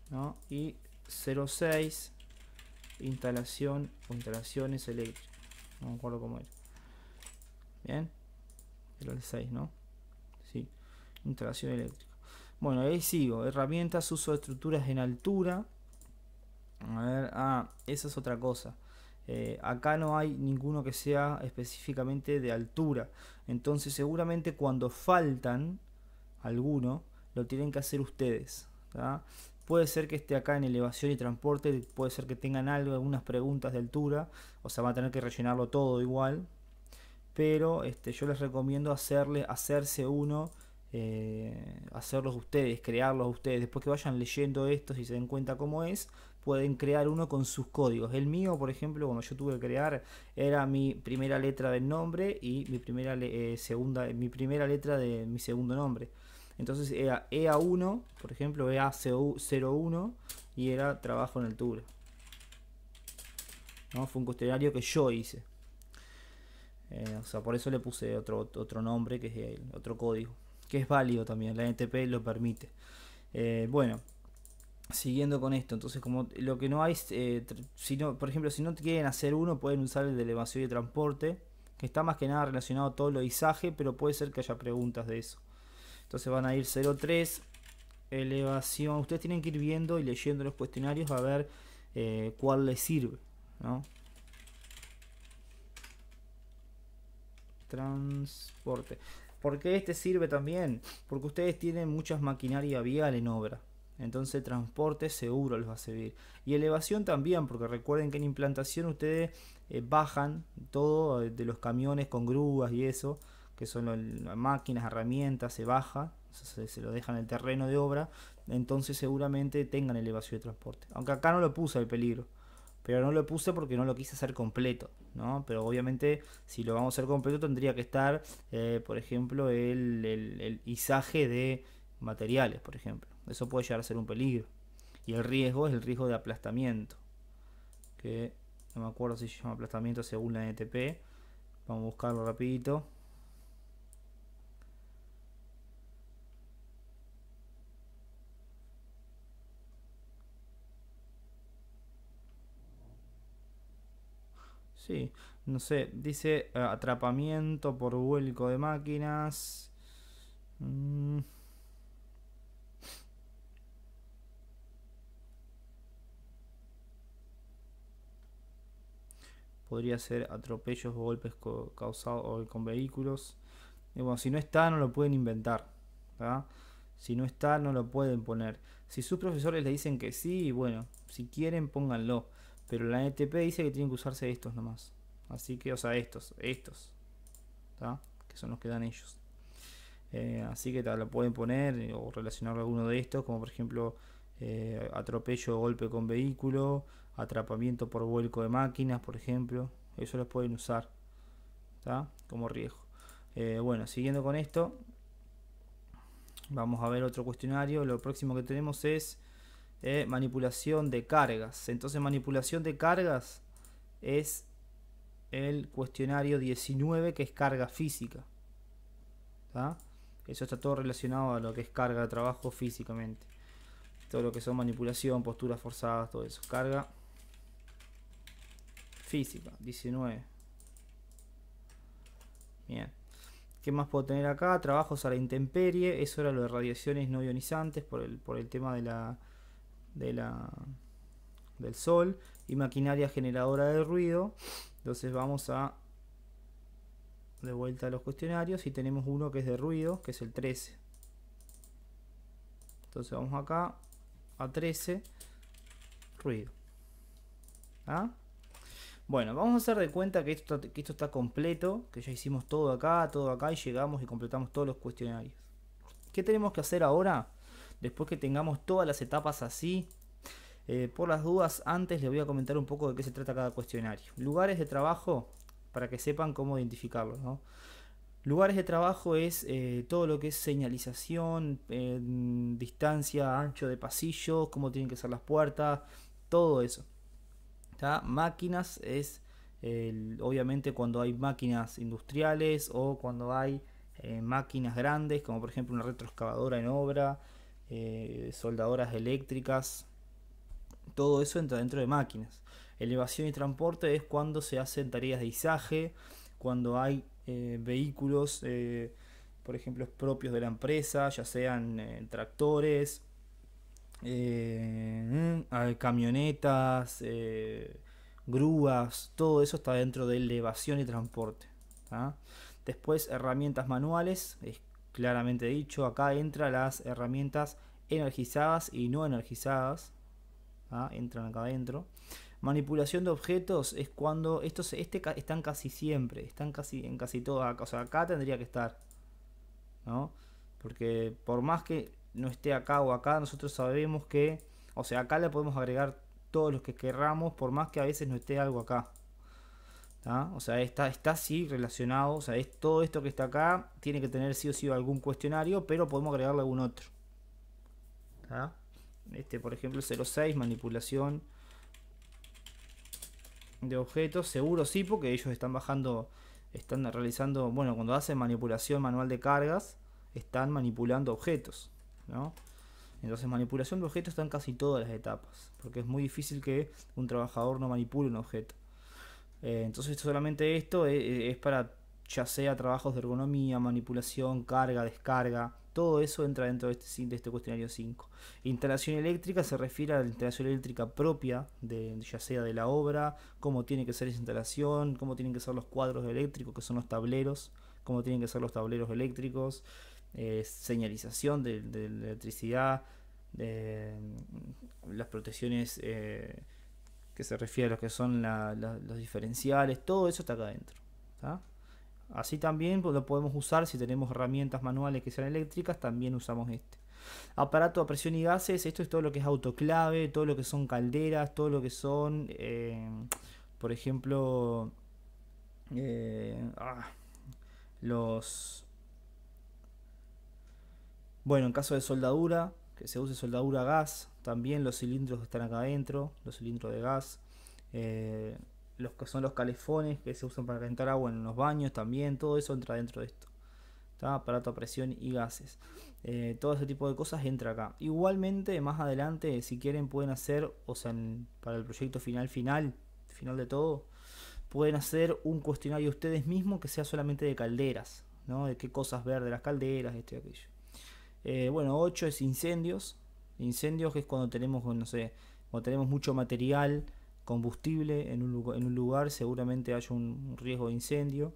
¿no? Y 06 instalación o instalaciones eléctricas. No me acuerdo cómo era. Bien, era el 6, ¿no? Instalación eléctrica. Bueno, ahí sigo. Herramientas, uso de estructuras en altura. A ver, esa es otra cosa. Acá no hay ninguno que sea específicamente de altura. Entonces seguramente cuando faltan alguno, lo tienen que hacer ustedes. ¿Tá? Puede ser que esté acá en elevación y transporte, puede ser que tengan algo, algunas preguntas de altura, o sea, van a tener que rellenarlo todo igual, pero yo les recomiendo hacerse uno, hacerlos ustedes, crearlos ustedes. Después que vayan leyendo esto, si se den cuenta cómo es, pueden crear uno con sus códigos. El mío, por ejemplo, cuando yo tuve que crear, era mi primera letra del nombre y mi primera letra de mi segundo nombre. Entonces era EA1, por ejemplo, EA01 y era trabajo en altura. ¿No? Fue un cuestionario que yo hice. O sea, por eso le puse otro nombre, que es otro código, que es válido también, la NTP lo permite. Bueno, siguiendo con esto, entonces como lo que no hay, si no, por ejemplo, si no quieren hacer uno, pueden usar el de elevación y transporte, que está más que nada relacionado a todo lo izaje, pero puede ser que haya preguntas de eso. Entonces van a ir 03, elevación, ustedes tienen que ir viendo y leyendo los cuestionarios a ver cuál les sirve, ¿no? Transporte. ¿Por qué este sirve también? Porque ustedes tienen muchas maquinaria vial en obra. Entonces transporte seguro les va a servir. Y elevación también, porque recuerden que en implantación ustedes bajan todo de los camiones con grúas y eso, que son las máquinas, herramientas, se baja, se lo dejan en el terreno de obra. Entonces seguramente tengan elevación de transporte. Aunque acá no lo puse el peligro. Pero no lo puse porque no lo quise hacer completo, ¿no? Pero obviamente si lo vamos a hacer completo tendría que estar, por ejemplo, el izaje de materiales, por ejemplo. Eso puede llegar a ser un peligro. Y el riesgo es el riesgo de aplastamiento, que no me acuerdo si se llama aplastamiento según la NTP. Vamos a buscarlo rapidito. Sí, no sé, dice atrapamiento por vuelco de máquinas. Mm, podría ser atropellos o golpes causados con vehículos. Y bueno, si no está, no lo pueden inventar. ¿Tá? Si no está, no lo pueden poner. Si sus profesores le dicen que sí, bueno, si quieren, pónganlo. Pero la NTP dice que tienen que usarse estos nomás. Así que, o sea, estos. ¿Tá? Que son los que dan ellos. Así que lo pueden poner o relacionar alguno de estos, como por ejemplo atropello o golpe con vehículo, atrapamiento por vuelco de máquinas, por ejemplo. Eso los pueden usar, ¿tá? Como riesgo. Bueno, siguiendo con esto, vamos a ver otro cuestionario. Lo próximo que tenemos es manipulación de cargas. Entonces, manipulación de cargas es el cuestionario 19, que es carga física. ¿Tá? Eso está todo relacionado a lo que es carga de trabajo físicamente. Todo lo que son manipulación, posturas forzadas, todo eso. Carga física, 19. Bien. ¿Qué más puedo tener acá? Trabajos a la intemperie. Eso era lo de radiaciones no ionizantes por el tema de la, del sol. Y maquinaria generadora de ruido. Entonces vamos a de vuelta a los cuestionarios y tenemos uno que es de ruido, que es el 13. Entonces vamos acá a 13, ruido. ¿Ah? Bueno, vamos a hacer de cuenta que esto está completo, que ya hicimos todo acá y llegamos y completamos todos los cuestionarios. ¿Qué tenemos que hacer ahora? Después que tengamos todas las etapas así, por las dudas, antes les voy a comentar un poco de qué se trata cada cuestionario. Lugares de trabajo, para que sepan cómo identificarlos, ¿no? Lugares de trabajo es todo lo que es señalización, distancia, ancho de pasillos, cómo tienen que ser las puertas, todo eso. ¿Tá? Máquinas es obviamente cuando hay máquinas industriales o cuando hay máquinas grandes, como por ejemplo una retroexcavadora en obra, soldadoras eléctricas, todo eso entra dentro de máquinas. Elevación y transporte es cuando se hacen tareas de izaje, cuando hay vehículos, por ejemplo, propios de la empresa, ya sean tractores, camionetas, grúas, todo eso está dentro de elevación y transporte. ¿Tá? Después herramientas manuales, es claramente dicho, acá entra las herramientas energizadas y no energizadas, ¿tá? Entran acá adentro. Manipulación de objetos es cuando estos están casi siempre, están casi en casi todas, o sea, acá tendría que estar, ¿no? Porque por más que no esté acá o acá, nosotros sabemos que, o sea, acá le podemos agregar todos los que querramos, por más que a veces no esté algo acá. ¿Tá? O sea, está así relacionado, o sea, es todo esto que está acá tiene que tener sí o sí algún cuestionario, pero podemos agregarle algún otro. ¿Tá? Por ejemplo, 06, manipulación de objetos, seguro sí, porque ellos están bajando, están realizando, bueno, cuando hacen manipulación manual de cargas, están manipulando objetos, ¿no? Entonces, manipulación de objetos está en casi todas las etapas, porque es muy difícil que un trabajador no manipule un objeto. Entonces, solamente esto es para ya sea trabajos de ergonomía, manipulación, carga, descarga, todo eso entra dentro de este cuestionario 5. Instalación eléctrica se refiere a la instalación eléctrica propia, ya sea de la obra, cómo tiene que ser esa instalación, cómo tienen que ser los cuadros eléctricos, que son los tableros, cómo tienen que ser los tableros eléctricos, señalización de electricidad, de, las protecciones que se refiere a lo que son los diferenciales, todo eso está acá adentro. ¿Tá? Así también pues, lo podemos usar si tenemos herramientas manuales que sean eléctricas, también usamos este. Aparato a presión y gases, esto es todo lo que es autoclave, todo lo que son calderas, todo lo que son, por ejemplo, eh, ah, los... Bueno, en caso de soldadura, que se use soldadura a gas, también los cilindros que están acá adentro, los cilindros de gas. Eh, los que son los calefones que se usan para calentar agua en los baños también, todo eso entra dentro de esto. ¿Tá? Aparato a presión y gases. Todo ese tipo de cosas entra acá. Igualmente, más adelante, si quieren, pueden hacer, o sea, para el proyecto final de todo, pueden hacer un cuestionario ustedes mismos que sea solamente de calderas, ¿no? De qué cosas ver de las calderas, esto y aquello. Bueno, 8 es incendios. Incendios es cuando tenemos, no sé, cuando tenemos mucho material, combustible en un lugar, seguramente haya un riesgo de incendio.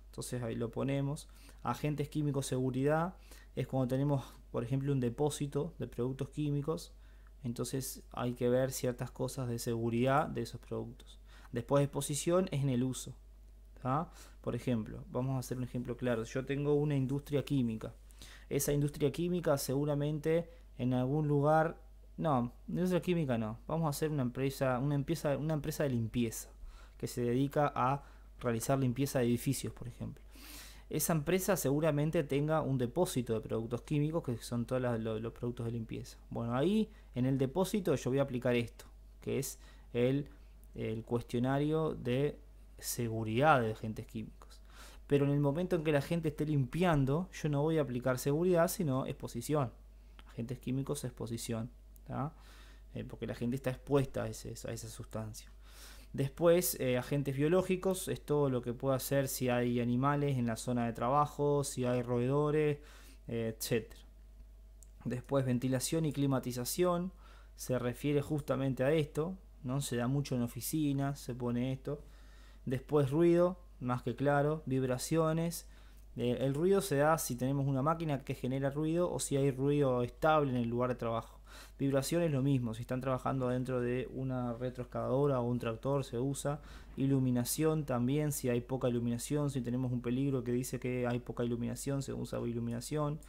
Entonces ahí lo ponemos. Agentes químicos, seguridad, es cuando tenemos, por ejemplo, un depósito de productos químicos. Entonces hay que ver ciertas cosas de seguridad de esos productos. Después, exposición es en el uso. ¿Tá? Por ejemplo, vamos a hacer un ejemplo claro. Yo tengo una industria química. Esa industria química seguramente en algún lugar... No, industria química no. Vamos a hacer una empresa de limpieza que se dedica a realizar limpieza de edificios, por ejemplo. Esa empresa seguramente tenga un depósito de productos químicos que son todos los productos de limpieza. Bueno, ahí en el depósito yo voy a aplicar esto, que es el cuestionario de seguridad de agentes químicos. Pero en el momento en que la gente esté limpiando, yo no voy a aplicar seguridad, sino exposición. Agentes químicos, exposición. Porque la gente está expuesta a esa sustancia. Después, agentes biológicos, es todo lo que puede hacer si hay animales en la zona de trabajo, si hay roedores, etc. Después, ventilación y climatización, se refiere justamente a esto, ¿no? Se da mucho en oficinas, se pone esto. Después, ruido, más que claro, vibraciones. El ruido se da si tenemos una máquina que genera ruido o si hay ruido estable en el lugar de trabajo. Vibración es lo mismo, si están trabajando dentro de una retroexcavadora o un tractor se usa. Iluminación también, si hay poca iluminación, si tenemos un peligro que dice que hay poca iluminación, se usa iluminación.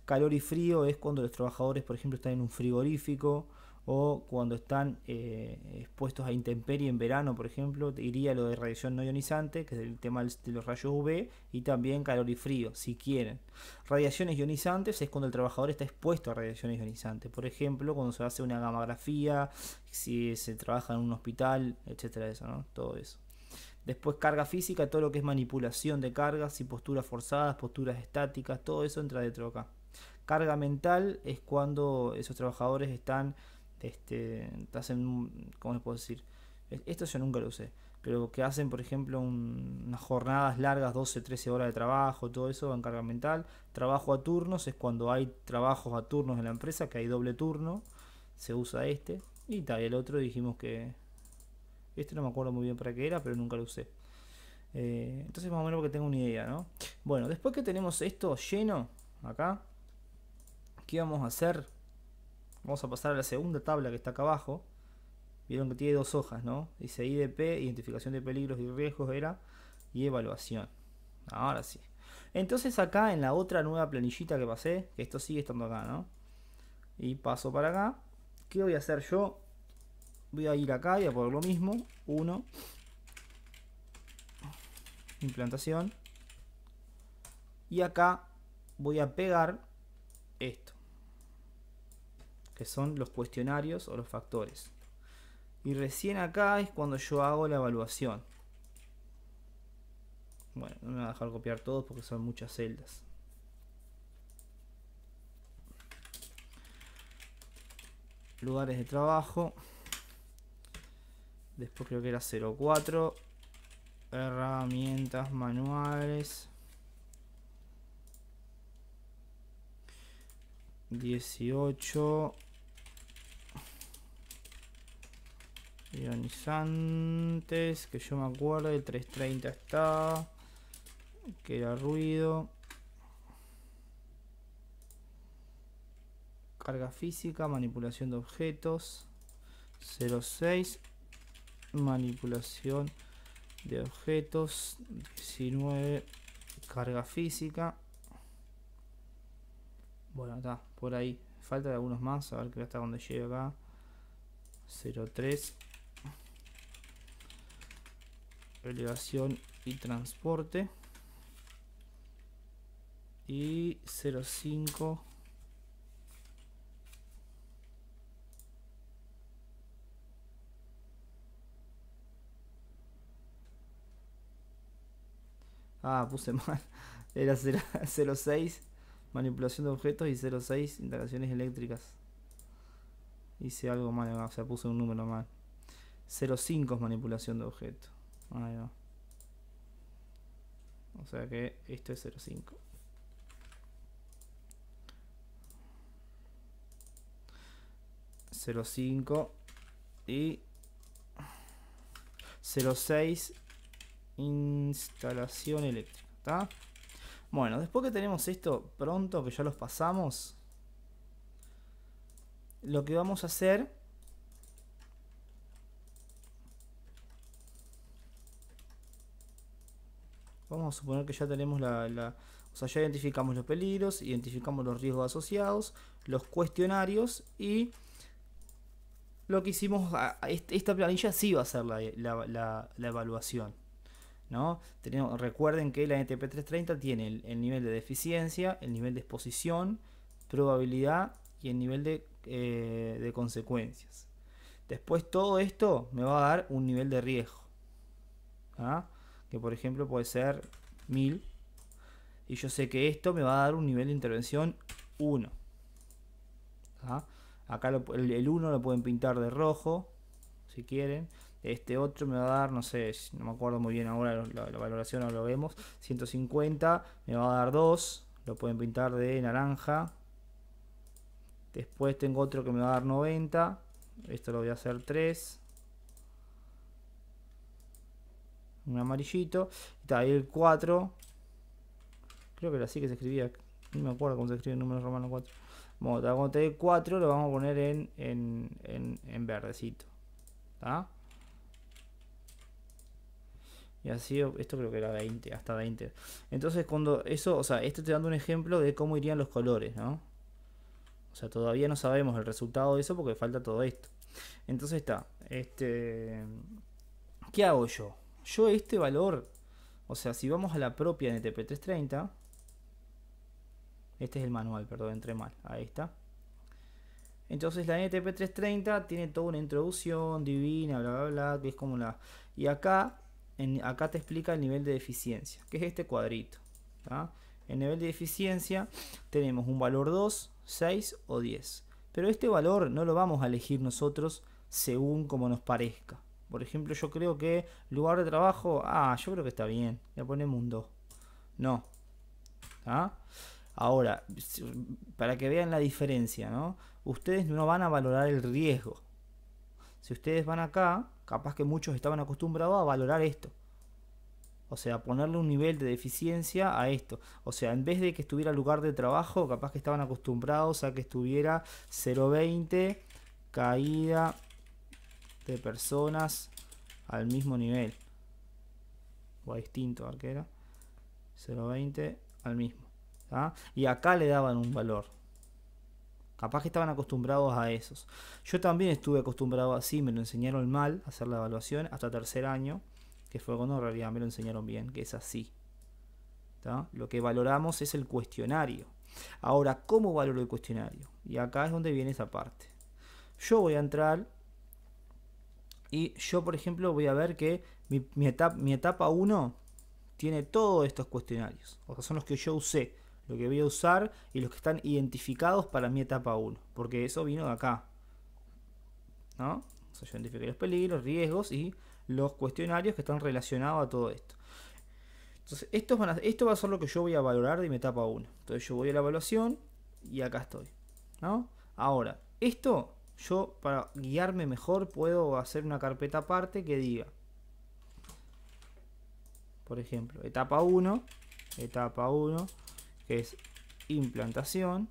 Calor y frío es cuando los trabajadores, por ejemplo, están en un frigorífico o cuando están expuestos a intemperie en verano, por ejemplo, iría lo de radiación no ionizante, que es el tema de los rayos UV, y también calor y frío, si quieren. Radiaciones ionizantes es cuando el trabajador está expuesto a radiaciones ionizantes, por ejemplo, cuando se hace una gamografía, si se trabaja en un hospital, etcétera, eso, ¿no? Todo eso. Después carga física, todo lo que es manipulación de cargas y posturas forzadas, posturas estáticas, todo eso entra dentro de acá. Carga mental es cuando esos trabajadores están hacen, ¿cómo les puedo decir? Esto yo nunca lo usé, pero que hacen, por ejemplo, unas jornadas largas, 12, 13 horas de trabajo, todo eso en carga mental. Trabajo a turnos es cuando hay trabajos a turnos en la empresa, que hay doble turno, se usa este. Y tal, el otro dijimos que... Este no me acuerdo muy bien para qué era, pero nunca lo usé. Entonces más o menos porque tengo una idea, ¿no? Bueno, después que tenemos esto lleno, acá, ¿qué vamos a hacer? Vamos a pasar a la segunda tabla que está acá abajo. Vieron que tiene dos hojas, ¿no? Dice IDP, identificación de peligros y riesgos era, y evaluación. Ahora sí. Entonces acá en la otra nueva planillita que pasé, que esto sigue estando acá, ¿no? Y paso para acá. ¿Qué voy a hacer yo? Voy a ir acá y a poner lo mismo. 1. Implantación. Y acá voy a pegar esto, que son los cuestionarios o los factores. Y recién acá es cuando yo hago la evaluación. Bueno, no me voy a dejar copiar todos porque son muchas celdas. Lugares de trabajo. Después creo que era 04. Herramientas manuales. 18. Ionizantes, que yo me acuerdo, el 330 está, que era ruido. Carga física, manipulación de objetos. 06, manipulación de objetos. 19, carga física. Bueno, está, por ahí. Falta de algunos más, a ver que hasta donde llega acá. 03, elevación y transporte. Y 05, puse mal. Era 06, manipulación de objetos, y 06, instalaciones eléctricas. Hice algo mal, o sea, puse un número mal. 05 es manipulación de objetos. Ahí va. O sea que esto es 05. Y 06, instalación eléctrica. ¿Está? Bueno, después que tenemos esto pronto, que ya los pasamos, lo que vamos a hacer vamos a suponer que ya tenemos o sea, ya identificamos los peligros, identificamos los riesgos asociados, los cuestionarios, y lo que hicimos, esta planilla sí va a ser la evaluación, ¿no? Recuerden que la NTP 330 tiene el nivel de deficiencia, el nivel de exposición, probabilidad y el nivel de consecuencias. Después todo esto me va a dar un nivel de riesgo, ¿ah? Que por ejemplo puede ser 1000, y yo sé que esto me va a dar un nivel de intervención 1. ¿Ah? Acá el 1 lo pueden pintar de rojo si quieren. Este otro me va a dar, no sé, no me acuerdo muy bien ahora la valoración, ahora lo vemos. 150 me va a dar 2, lo pueden pintar de naranja. Después tengo otro que me va a dar 90, esto lo voy a hacer 3. Un amarillito. Y ahí el 4. Creo que era así que se escribía. No me acuerdo cómo se escribe el número romano 4. Bueno, cuando te dé 4 lo vamos a poner en verdecito. ¿Está? Y así, esto creo que era 20, hasta 20. Entonces cuando eso, o sea, esto te dando un ejemplo de cómo irían los colores, ¿no? O sea, todavía no sabemos el resultado de eso porque falta todo esto. Entonces está, ¿qué hago yo? Yo este valor, o sea, si vamos a la propia NTP 330, este es el manual, perdón, entré mal, ahí está. Entonces la NTP 330 tiene toda una introducción divina, bla bla bla, que es como la... Y acá te explica el nivel de eficiencia, que es este cuadrito, ¿tá? El nivel de eficiencia tenemos un valor 2, 6 o 10. Pero este valor no lo vamos a elegir nosotros según como nos parezca. Por ejemplo, yo creo que lugar de trabajo, yo creo que está bien, le ponemos un 2. No. ¿Ah? Ahora, para que vean la diferencia, ¿no? Ustedes no van a valorar el riesgo. Si ustedes van acá, capaz que muchos estaban acostumbrados a valorar esto. O sea, ponerle un nivel de deficiencia a esto. O sea, en vez de que estuviera lugar de trabajo, capaz que estaban acostumbrados a que estuviera 0,20 caída de personas al mismo nivel. O a distinto, a ver qué era. 0,20 al mismo. ¿Tá? Y acá le daban un valor. Capaz que estaban acostumbrados a esos. Yo también estuve acostumbrado así, me lo enseñaron mal, hacer la evaluación, hasta tercer año, que fue cuando en realidad me lo enseñaron bien, que es así. ¿Tá? Lo que valoramos es el cuestionario. Ahora, ¿cómo valoro el cuestionario? Y acá es donde viene esa parte. Yo voy a entrar y yo, por ejemplo, voy a ver que mi etapa 1 tiene todos estos cuestionarios. O sea, son los que yo usé, lo que voy a usar y los que están identificados para mi etapa 1. Porque eso vino de acá, ¿no? O sea, yo identifiqué los peligros, riesgos y los cuestionarios que están relacionados a todo esto. Entonces, esto va a ser lo que yo voy a valorar de mi etapa 1. Entonces, yo voy a la evaluación y acá estoy, ¿no? Ahora, esto yo, para guiarme mejor, puedo hacer una carpeta aparte que diga, por ejemplo, etapa 1, que es implantación,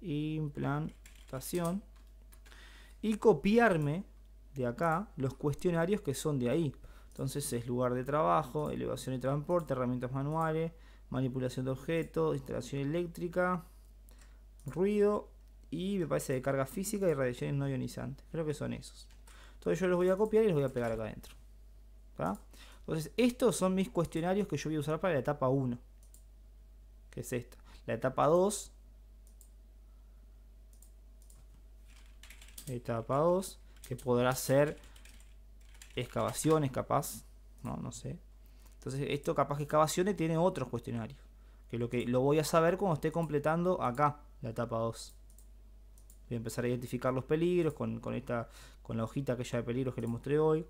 y copiarme de acá los cuestionarios que son de ahí. Entonces es lugar de trabajo, elevación y transporte, herramientas manuales, manipulación de objetos, instalación eléctrica, ruido y me parece de carga física y radiaciones no ionizantes. Creo que son esos. Entonces yo los voy a copiar y los voy a pegar acá adentro. ¿Tá? Entonces estos son mis cuestionarios que yo voy a usar para la etapa 1, que es esta. La etapa 2, que podrá ser excavaciones capaz, no sé. Entonces esto capaz que excavaciones tiene otros cuestionarios, que lo voy a saber cuando esté completando acá la etapa 2. Voy a empezar a identificar los peligros con la hojita aquella de peligros que les mostré hoy,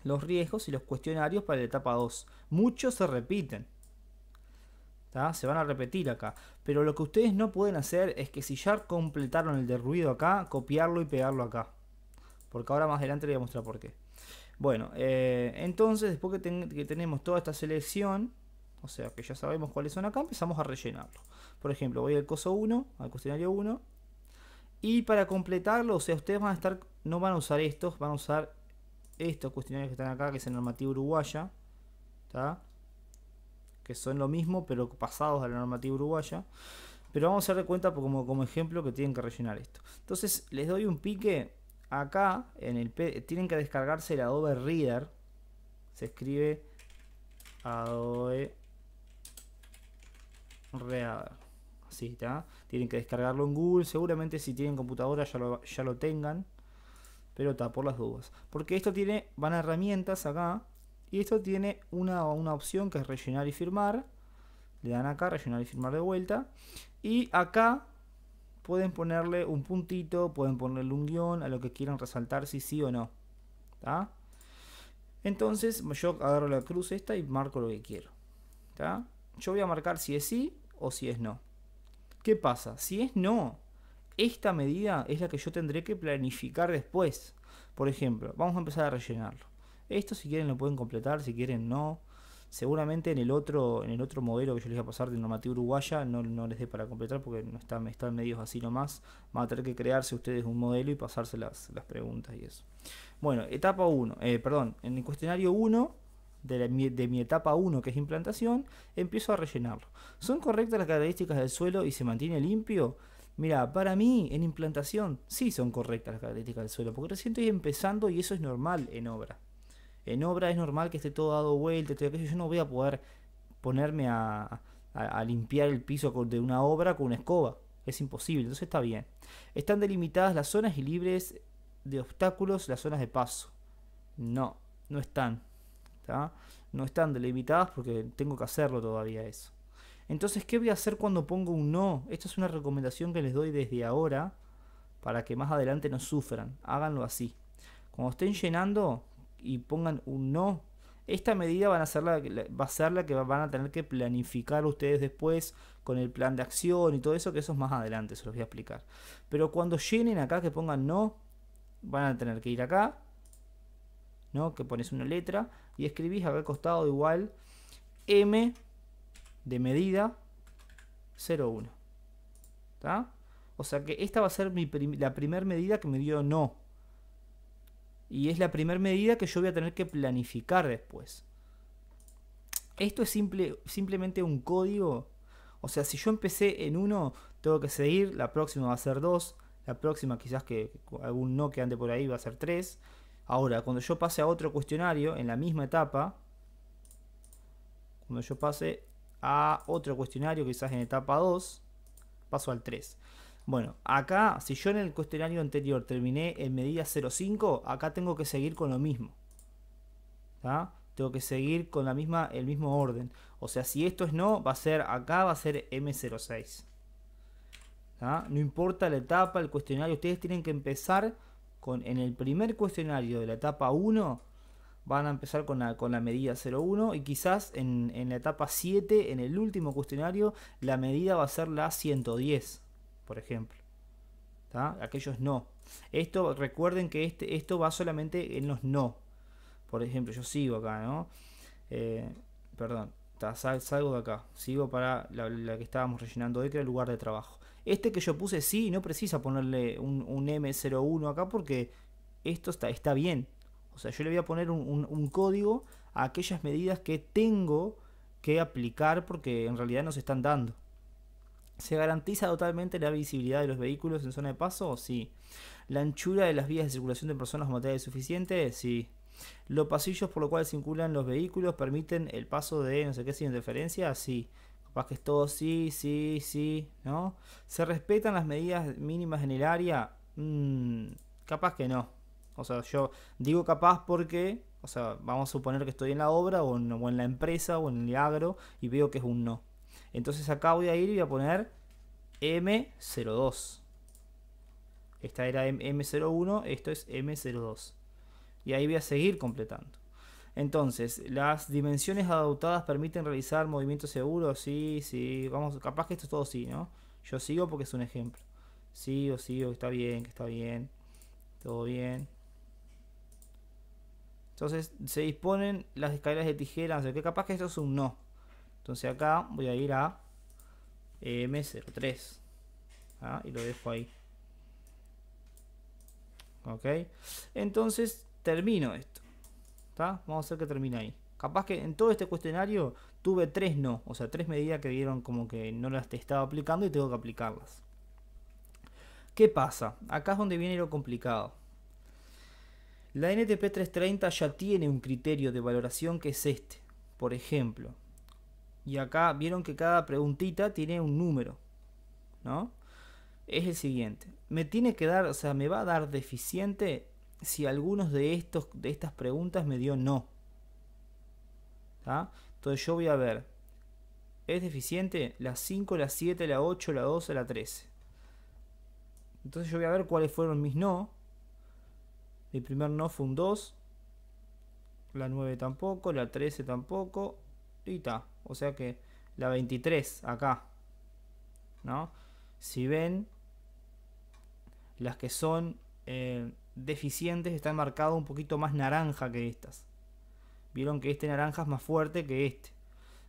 los riesgos y los cuestionarios para la etapa 2. Muchos se repiten, ¿tá? Se van a repetir acá, pero lo que ustedes no pueden hacer es que si ya completaron el de ruido acá, copiarlo y pegarlo acá, porque ahora más adelante les voy a mostrar por qué. Bueno, entonces después que tenemos toda esta selección, o sea que ya sabemos cuáles son acá, empezamos a rellenarlo. Por ejemplo, voy al coso 1, al cuestionario 1, y para completarlo, o sea, ustedes no van a usar estos, van a usar estos cuestionarios que están acá, que es el normativa uruguaya, ¿tá? Que son lo mismo pero pasados a la normativa uruguaya, pero vamos a dar cuenta como ejemplo que tienen que rellenar esto. Entonces les doy un pique acá, tienen que descargarse el Adobe Reader, se escribe Adobe Reader, así está, tienen que descargarlo en Google, seguramente si tienen computadora ya lo tengan, pero está por las dudas, porque esto van a herramientas acá, y esto tiene una opción que es rellenar y firmar. Le dan acá, rellenar y firmar de vuelta. Y acá pueden ponerle un puntito, pueden ponerle un guión a lo que quieran resaltar, si sí o no. ¿Tá? Entonces yo agarro la cruz esta y marco lo que quiero. ¿Tá? Yo voy a marcar si es sí o si es no. ¿Qué pasa? Si es no, esta medida es la que yo tendré que planificar después. Por ejemplo, vamos a empezar a rellenarlo. Esto si quieren lo pueden completar, si quieren no. Seguramente en el otro modelo que yo les voy a pasar de normativa uruguaya no les dé para completar porque no están medios así nomás. Van a tener que crearse ustedes un modelo y pasarse las preguntas y eso. Bueno, etapa 1, en el cuestionario 1 de mi etapa 1, que es implantación, empiezo a rellenarlo. ¿Son correctas las características del suelo y se mantiene limpio? Mira, para mí en implantación sí son correctas las características del suelo, porque recién estoy empezando y eso es normal en obra. En obra es normal que esté todo dado vuelta, yo no voy a poder ponerme a limpiar el piso de una obra con una escoba. Es imposible, entonces está bien. Están delimitadas las zonas y libres de obstáculos las zonas de paso. No están. ¿Tá? No están delimitadas porque tengo que hacerlo todavía eso. Entonces, ¿qué voy a hacer cuando pongo un no? Esto es una recomendación que les doy desde ahora para que más adelante no sufran. Háganlo así. Cuando estén llenando y pongan un no, Esta medida va a ser la que van a tener que planificar ustedes después con el plan de acción y todo eso, que eso es más adelante, se los voy a explicar. Pero cuando llenen acá que pongan no, van a tener que ir acá, ¿no? Que pones una letra y escribís acá al costado igual M de medida 0,1. ¿Está? O sea que esta va a ser la primera medida que me dio no. Y es la primera medida que yo voy a tener que planificar después. Esto es simplemente un código. O sea, si yo empecé en 1, tengo que seguir. La próxima va a ser 2. La próxima quizás que algún no que ande por ahí va a ser 3. Ahora, cuando yo pase a otro cuestionario en la misma etapa, cuando yo pase a otro cuestionario quizás en etapa 2, paso al 3. Bueno, acá, si yo en el cuestionario anterior terminé en medida 0,5, acá tengo que seguir con lo mismo. ¿Tá? Tengo que seguir con el mismo orden. O sea, si esto es no, va a ser acá, va a ser M06. ¿Tá? No importa la etapa, el cuestionario, ustedes tienen que empezar en el primer cuestionario de la etapa 1, van a empezar con la medida 0,1 y quizás en la etapa 7, en el último cuestionario, la medida va a ser la 110. Por ejemplo, ¿tá? Aquellos no. Esto, recuerden que esto va solamente en los no. Por ejemplo, yo sigo acá, ¿no? Perdón, salgo de acá. Sigo para la que estábamos rellenando hoy, que era el lugar de trabajo. Este que yo puse sí, no precisa ponerle un M01 acá porque esto está bien. O sea, yo le voy a poner un código a aquellas medidas que tengo que aplicar porque en realidad nos están dando. ¿Se garantiza totalmente la visibilidad de los vehículos en zona de paso? Sí. ¿La anchura de las vías de circulación de personas o materiales es suficiente? Sí. ¿Los pasillos por los cuales circulan los vehículos permiten el paso de no sé qué sin interferencia? Sí. Capaz que es todo sí, sí, sí, ¿no? ¿Se respetan las medidas mínimas en el área? Capaz que no. O sea, yo digo capaz porque, o sea, vamos a suponer que estoy en la obra o en la empresa o en el agro y veo que es un no. Entonces acá voy a ir y voy a poner M02. Esta era M01, esto es M02. Y ahí voy a seguir completando. Entonces, ¿las dimensiones adoptadas permiten realizar movimientos seguros? Sí, sí. Vamos, capaz que esto es todo sí, ¿no? Yo sigo porque es un ejemplo. Sigo, está bien, que está bien. Todo bien. Entonces, se disponen las escaleras de tijeras. O sea, que capaz que esto es un no. Entonces acá voy a ir a M03. ¿Ah? Y lo dejo ahí. Ok. Entonces termino esto. ¿Tá? Vamos a hacer que termine ahí. Capaz que en todo este cuestionario tuve 3 no. O sea, 3 medidas que dieron como que no las estaba aplicando y tengo que aplicarlas. ¿Qué pasa? Acá es donde viene lo complicado. La NTP 330 ya tiene un criterio de valoración que es este. Por ejemplo. Y acá vieron que cada preguntita tiene un número, ¿no? Es el siguiente. Me tiene que dar, o sea, me va a dar deficiente si algunos de estas preguntas me dio no. ¿Tá? Entonces yo voy a ver. ¿Es deficiente? La 5, la 7, la 8, la 12, la 13. Entonces yo voy a ver cuáles fueron mis no. El primer no fue un 2. La 9 tampoco, la 13 tampoco. Y está. O sea que la 23 acá, ¿no? Si ven, las que son deficientes están marcadas un poquito más naranja que estas. Vieron que este naranja es más fuerte que este.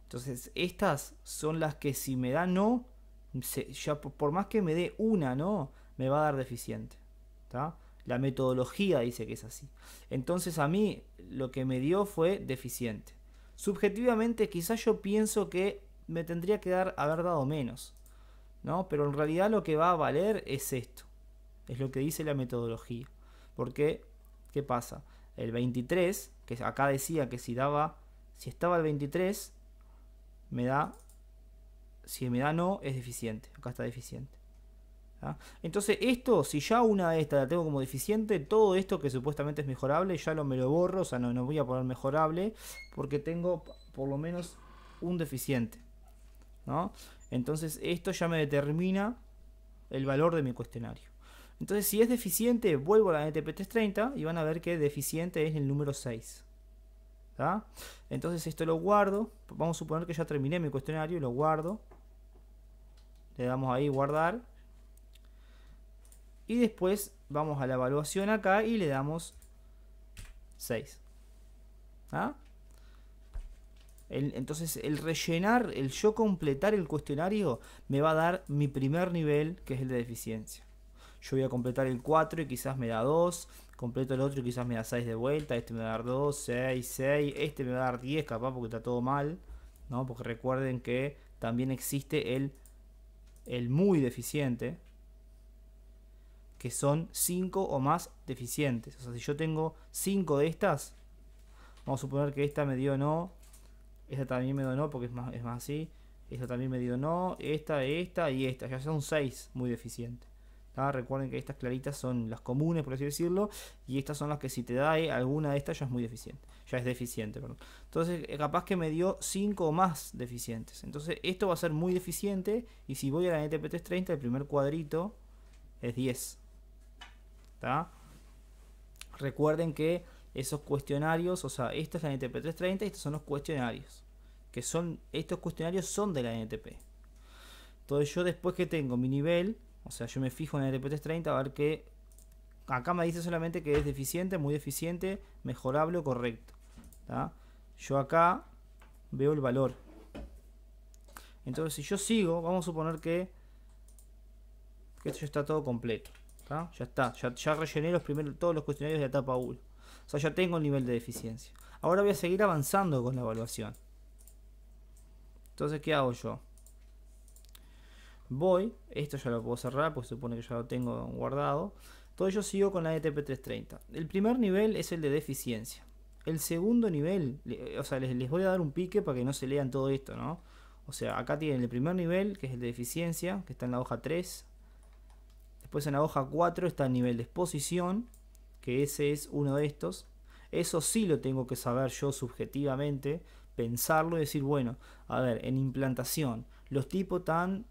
Entonces estas son las que si me da no, ya por más que me dé una no, me va a dar deficiente. ¿Tá? La metodología dice que es así. Entonces a mí lo que me dio fue deficiente. Subjetivamente quizás yo pienso que me tendría que haber dado menos, ¿no? Pero en realidad lo que va a valer es esto. Es lo que dice la metodología. Porque, ¿qué pasa? El 23, que acá decía que si estaba el 23, si me da no, es deficiente. Acá está deficiente. ¿Ah? Entonces esto, si ya una de estas la tengo como deficiente, todo esto que supuestamente es mejorable, ya me lo borro, o sea, no voy a poner mejorable, porque tengo por lo menos un deficiente, ¿no? Entonces esto ya me determina el valor de mi cuestionario. Entonces si es deficiente, vuelvo a la NTP 330 y van a ver que deficiente es el número 6. ¿tá? Entonces esto lo guardo. Vamos a suponer que ya terminé mi cuestionario y lo guardo. Le damos ahí guardar. Y después vamos a la evaluación acá y le damos 6. ¿Ah? Entonces el rellenar, el yo completar el cuestionario me va a dar mi primer nivel, que es el de deficiencia. Yo voy a completar el 4 y quizás me da 2. Completo el otro y quizás me da 6 de vuelta. Este me va a dar 2, 6, 6. Este me va a dar 10 capaz porque está todo mal, ¿no? Porque recuerden que también existe el muy deficiente, que son 5 o más deficientes. O sea, si yo tengo 5 de estas, vamos a suponer que esta me dio no, esta también me dio no porque es más así, esta también me dio no, esta y esta, ya son 6 muy deficientes. ¿Tá? Recuerden que estas claritas son las comunes, por así decirlo, y estas son las que si te da alguna de estas ya es muy deficiente, ya es deficiente, perdón. Entonces capaz que me dio 5 o más deficientes. Entonces esto va a ser muy deficiente, y si voy a la NTP 330, el primer cuadrito es 10. ¿Tá? Recuerden que esos cuestionarios, o sea, esta es la NTP 330 y estos son los cuestionarios. Estos cuestionarios son de la NTP. Entonces yo después que tengo mi nivel, o sea, yo me fijo en la NTP 330 a ver que acá me dice solamente que es deficiente, muy deficiente, mejorable o correcto. ¿Tá? Yo acá veo el valor. Entonces si yo sigo, vamos a suponer que esto ya está todo completo. ¿Tá? Ya está, ya rellené todos los cuestionarios de la etapa 1. O sea, ya tengo el nivel de deficiencia. Ahora voy a seguir avanzando con la evaluación. Entonces, ¿qué hago yo? Esto ya lo puedo cerrar porque se supone que ya lo tengo guardado. Entonces yo sigo con la NTP 330. El primer nivel es el de deficiencia. El segundo nivel, o sea, les voy a dar un pique para que no se lean todo esto, ¿no? O sea, acá tienen el primer nivel, que es el de deficiencia, que está en la hoja 3. Después en la hoja 4 está el nivel de exposición, que ese es uno de estos. Eso sí lo tengo que saber yo subjetivamente, pensarlo y decir, bueno, a ver, en implantación, los tipos están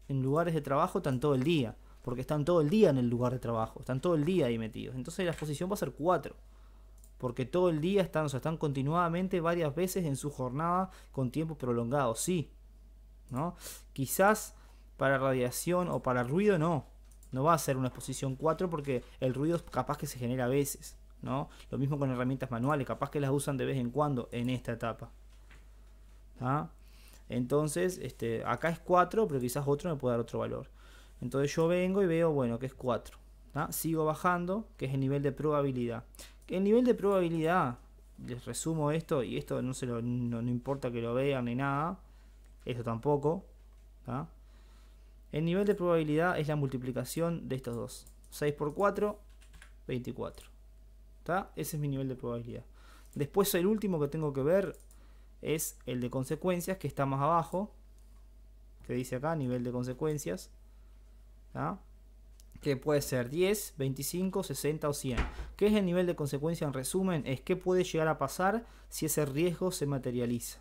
en lugares de trabajo, están todo el día, porque están todo el día en el lugar de trabajo, están todo el día ahí metidos. Entonces la exposición va a ser 4, porque todo el día están, o sea, están continuadamente varias veces en su jornada con tiempo prolongado, sí, ¿no? Quizás para radiación o para ruido no va a ser una exposición 4 porque el ruido capaz que se genera a veces, ¿no? Lo mismo con herramientas manuales, capaz que las usan de vez en cuando en esta etapa. ¿Ah? Entonces, acá es 4, pero quizás otro me puede dar otro valor. Entonces yo vengo y veo, bueno, que es 4. ¿Ah? Sigo bajando, que es el nivel de probabilidad. El nivel de probabilidad, les resumo esto, y esto no importa que lo vean ni nada, esto tampoco. ¿Ah? El nivel de probabilidad es la multiplicación de estos dos. 6 por 4, 24. ¿Tá? Ese es mi nivel de probabilidad. Después el último que tengo que ver es el de consecuencias, que está más abajo, que dice acá, nivel de consecuencias. ¿Tá? Que puede ser 10, 25, 60 o 100. ¿Qué es el nivel de consecuencia en resumen? Es qué puede llegar a pasar si ese riesgo se materializa.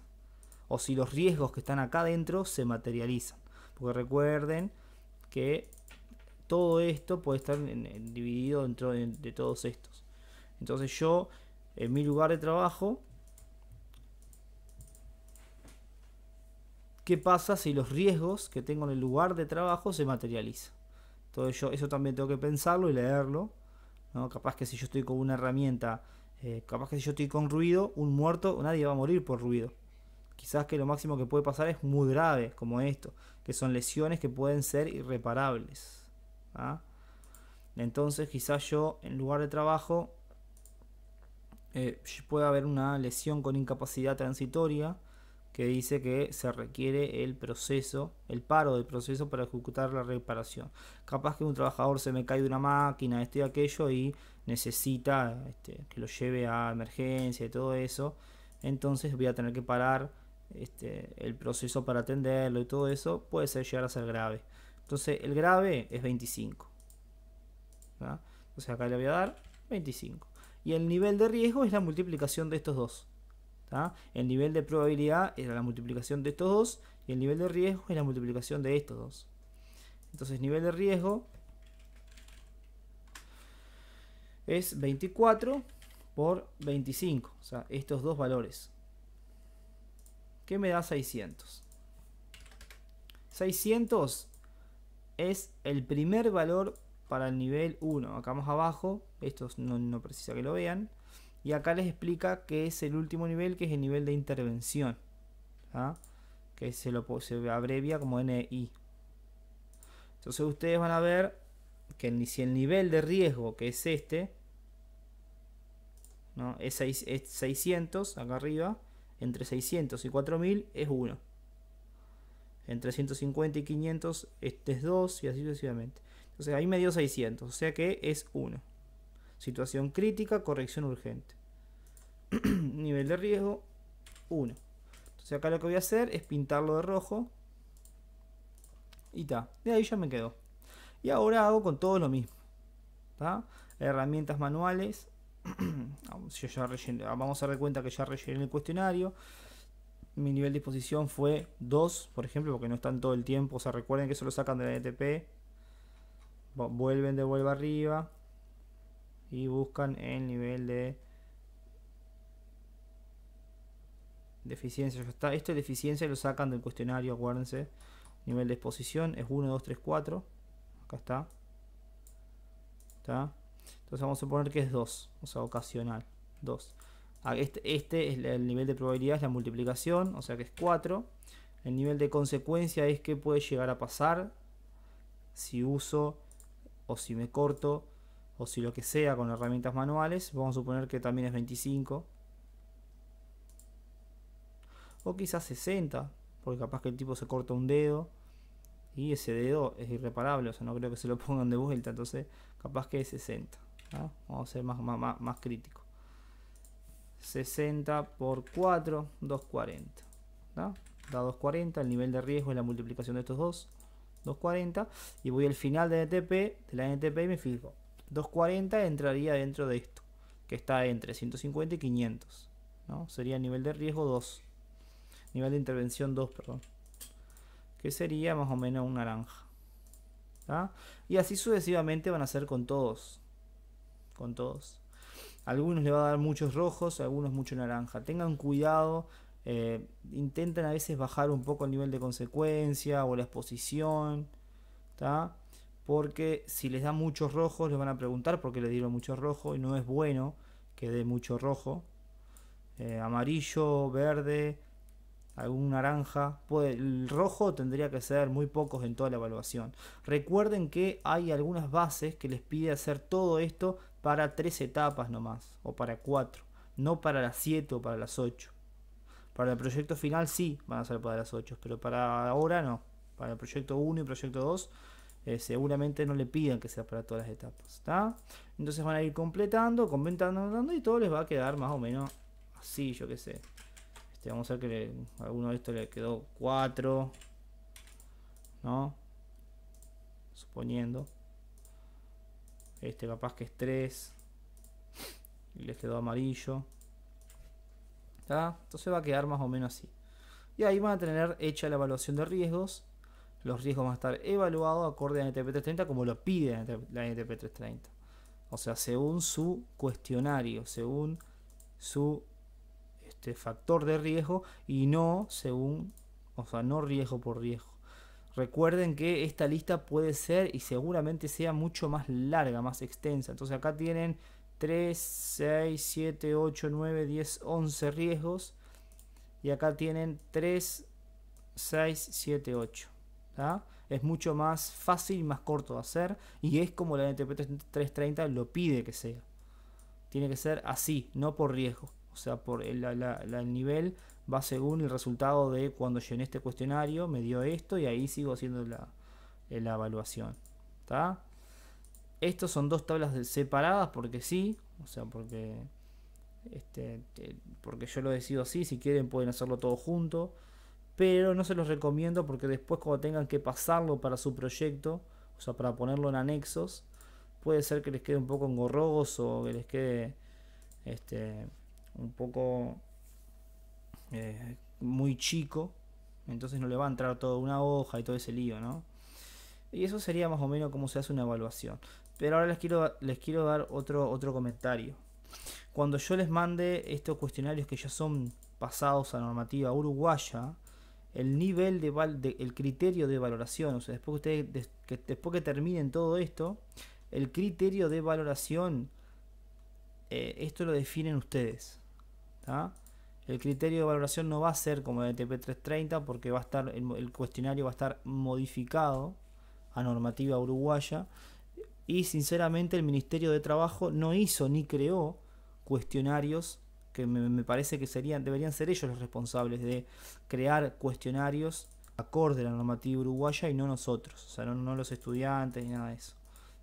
O si los riesgos que están acá adentro se materializan. Porque recuerden que todo esto puede estar dividido dentro de todos estos. Entonces yo, en mi lugar de trabajo, ¿qué pasa si los riesgos que tengo en el lugar de trabajo se materializan? Entonces yo eso también tengo que pensarlo y leerlo, ¿no? Capaz que si yo estoy con una herramienta, capaz que si yo estoy con ruido, un muerto, nadie va a morir por ruido. Quizás que lo máximo que puede pasar es muy grave, como esto, que son lesiones que pueden ser irreparables. ¿Ah? Entonces quizás yo en lugar de trabajo puede haber una lesión con incapacidad transitoria que dice que se requiere el paro del proceso para ejecutar la reparación. Capaz que un trabajador se me cae de una máquina, y aquello, y necesita que lo lleve a emergencia y todo eso. Entonces voy a tener que parar el proceso para atenderlo y todo eso. Puede llegar a ser grave. Entonces el grave es 25. ¿Tá? Entonces acá le voy a dar 25. Y el nivel de riesgo es la multiplicación de estos dos. ¿Tá? El nivel de probabilidad es la multiplicación de estos dos. Y el nivel de riesgo es la multiplicación de estos dos. Entonces nivel de riesgo es 24 por 25, o sea, estos dos valores. ¿Qué me da 600? 600 es el primer valor para el nivel 1. Acá más abajo, esto no precisa que lo vean. Y acá les explica que es el último nivel, que es el nivel de intervención. ¿Ah? Que se abrevia como NI. Entonces ustedes van a ver que si el nivel de riesgo, que es este, ¿no? es 600, acá arriba, entre 600 y 4000 es 1. Entre 150 y 500 este es 2 y así sucesivamente. Entonces ahí me dio 600, o sea que es 1. Situación crítica, corrección urgente. Nivel de riesgo 1. Entonces acá lo que voy a hacer es pintarlo de rojo. Y ta, de ahí ya me quedó. Y ahora hago con todo lo mismo. ¿Tá? Herramientas manuales. Vamos a dar cuenta que ya rellené el cuestionario. Mi nivel de exposición fue 2, por ejemplo, porque no están todo el tiempo. O sea, recuerden que eso lo sacan de la NTP. Vuelven de vuelta arriba. Y buscan el nivel de eficiencia. Ya está. Esto de eficiencia lo sacan del cuestionario, acuérdense. Nivel de exposición es 1, 2, 3, 4. Acá está. ¿Está? Entonces vamos a suponer que es 2, o sea, ocasional. 2. Este es el nivel de probabilidad, es la multiplicación, o sea que es 4. El nivel de consecuencia es que puede llegar a pasar si uso o si me corto o si lo que sea con herramientas manuales. Vamos a suponer que también es 25. O quizás 60, porque capaz que el tipo se corta un dedo y ese dedo es irreparable, o sea, no creo que se lo pongan de vuelta, entonces capaz que es 60. ¿No? Vamos a ser más crítico. 60 por 4, 240. ¿No? Da 240, el nivel de riesgo es la multiplicación de estos dos, 240. Y voy al final de la NTP y me fijo. 240 entraría dentro de esto, que está entre 150 y 500. ¿No? Sería el nivel de riesgo 2. Nivel de intervención 2, perdón. Que sería más o menos un naranja. ¿Tá? Y así sucesivamente van a ser con todos. Con todos. Algunos le va a dar muchos rojos, algunos mucho naranja. Tengan cuidado, intenten a veces bajar un poco el nivel de consecuencia o la exposición, ¿tá? Porque si les da muchos rojos les van a preguntar por qué le dieron muchos rojos y no es bueno que dé mucho rojo. Amarillo, verde, algún naranja. El rojo tendría que ser muy pocos en toda la evaluación. Recuerden que hay algunas bases que les pide hacer todo esto para 3 etapas nomás, o para 4, no para las 7 o para las 8. Para el proyecto final sí van a ser para las 8, pero para ahora no. Para el proyecto 1 y proyecto 2 seguramente no le pidan que sea para todas las etapas, ¿está? Entonces van a ir completando y todo les va a quedar más o menos así, yo que sé. Vamos a ver que a alguno de estos le quedó 4, ¿no? Suponiendo. Este capaz que es 3 y les quedó amarillo. ¿Tá? Entonces va a quedar más o menos así. Y ahí van a tener hecha la evaluación de riesgos. Los riesgos van a estar evaluados acorde a la NTP 330 como lo pide la NTP 330. O sea, según su cuestionario, según su factor de riesgo y no según, o sea, no riesgo por riesgo. Recuerden que esta lista puede ser y seguramente sea mucho más larga, más extensa. Entonces acá tienen 3, 6, 7, 8, 9, 10, 11 riesgos. Y acá tienen 3, 6, 7, 8. ¿tá? Es mucho más fácil y más corto de hacer. Y es como la NTP 330 lo pide que sea. Tiene que ser así, no por riesgo. O sea, por el nivel va según el resultado de cuando llené este cuestionario, me dio esto y ahí sigo haciendo la evaluación. ¿Tá? Estos son dos tablas separadas porque sí, o sea, porque yo lo decido así. Si quieren pueden hacerlo todo junto, pero no se los recomiendo porque después cuando tengan que pasarlo para su proyecto, o sea, para ponerlo en anexos, puede ser que les quede un poco engorroso o que les quede un poco muy chico, entonces no le va a entrar toda una hoja y todo ese lío, ¿no? Y eso sería más o menos como se hace una evaluación. Pero ahora les quiero dar otro comentario. Cuando yo les mande estos cuestionarios que ya son pasados a normativa uruguaya, el nivel el criterio de valoración, o sea, después que terminen todo esto, el criterio de valoración, esto lo definen ustedes, ¿tá? El criterio de valoración no va a ser como el TP 330 porque va a estar el cuestionario va a estar modificado a normativa uruguaya, y sinceramente el Ministerio de Trabajo no hizo ni creó cuestionarios que me parece que deberían ser ellos los responsables de crear cuestionarios acorde a la normativa uruguaya y no nosotros, o sea, no los estudiantes ni nada de eso,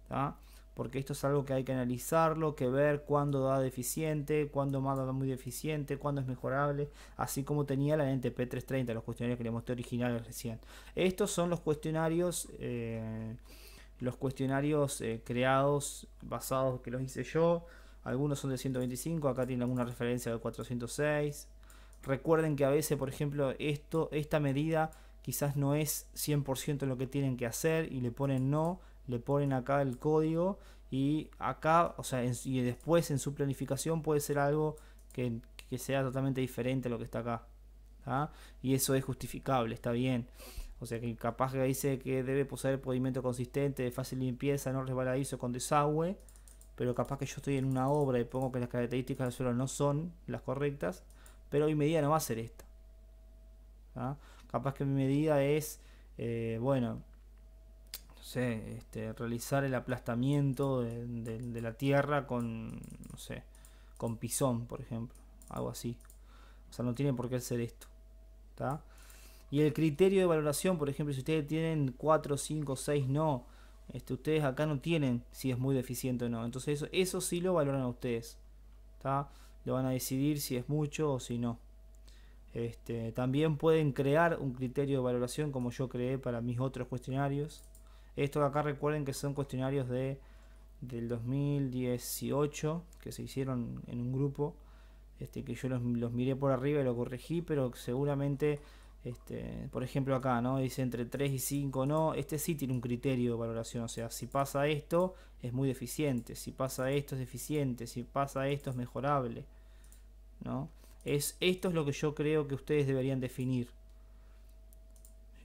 ¿tá? Porque esto es algo que hay que analizarlo, que ver cuándo da deficiente, cuándo más da muy deficiente, cuándo es mejorable, así como tenía la NTP 330, los cuestionarios que le mostré originales recién. Estos son los cuestionarios creados, basados, que los hice yo. Algunos son de 125, acá tienen alguna referencia de 406. Recuerden que a veces, por ejemplo, esta medida quizás no es 100% lo que tienen que hacer y le ponen no, le ponen acá el código y acá, o sea, y después en su planificación puede ser algo que sea totalmente diferente a lo que está acá, ¿tá? Y eso es justificable, está bien. O sea que capaz que dice que debe poseer pavimento consistente, de fácil limpieza, no resbaladizo con desagüe, pero capaz que yo estoy en una obra y pongo que las características del suelo no son las correctas, pero mi medida no va a ser esta, ¿tá? Capaz que mi medida es, bueno, no sé, realizar el aplastamiento de la tierra con, no sé, con pisón, por ejemplo, algo así. O sea, no tiene por qué ser esto, ¿tá? Y el criterio de valoración, por ejemplo, si ustedes tienen 4, 5, 6 no, ustedes acá no tienen si es muy deficiente o no. Entonces eso sí lo valoran a ustedes, ¿tá? Lo van a decidir si es mucho o si no. También pueden crear un criterio de valoración como yo creé para mis otros cuestionarios. Estos acá recuerden que son cuestionarios del 2018 que se hicieron en un grupo, que yo los miré por arriba y lo corregí, pero seguramente, por ejemplo acá, ¿no? Dice entre 3 y 5, no, sí tiene un criterio de valoración, o sea, si pasa esto es muy deficiente, si pasa esto es deficiente, si pasa esto es mejorable, ¿no? Esto es lo que yo creo que ustedes deberían definir.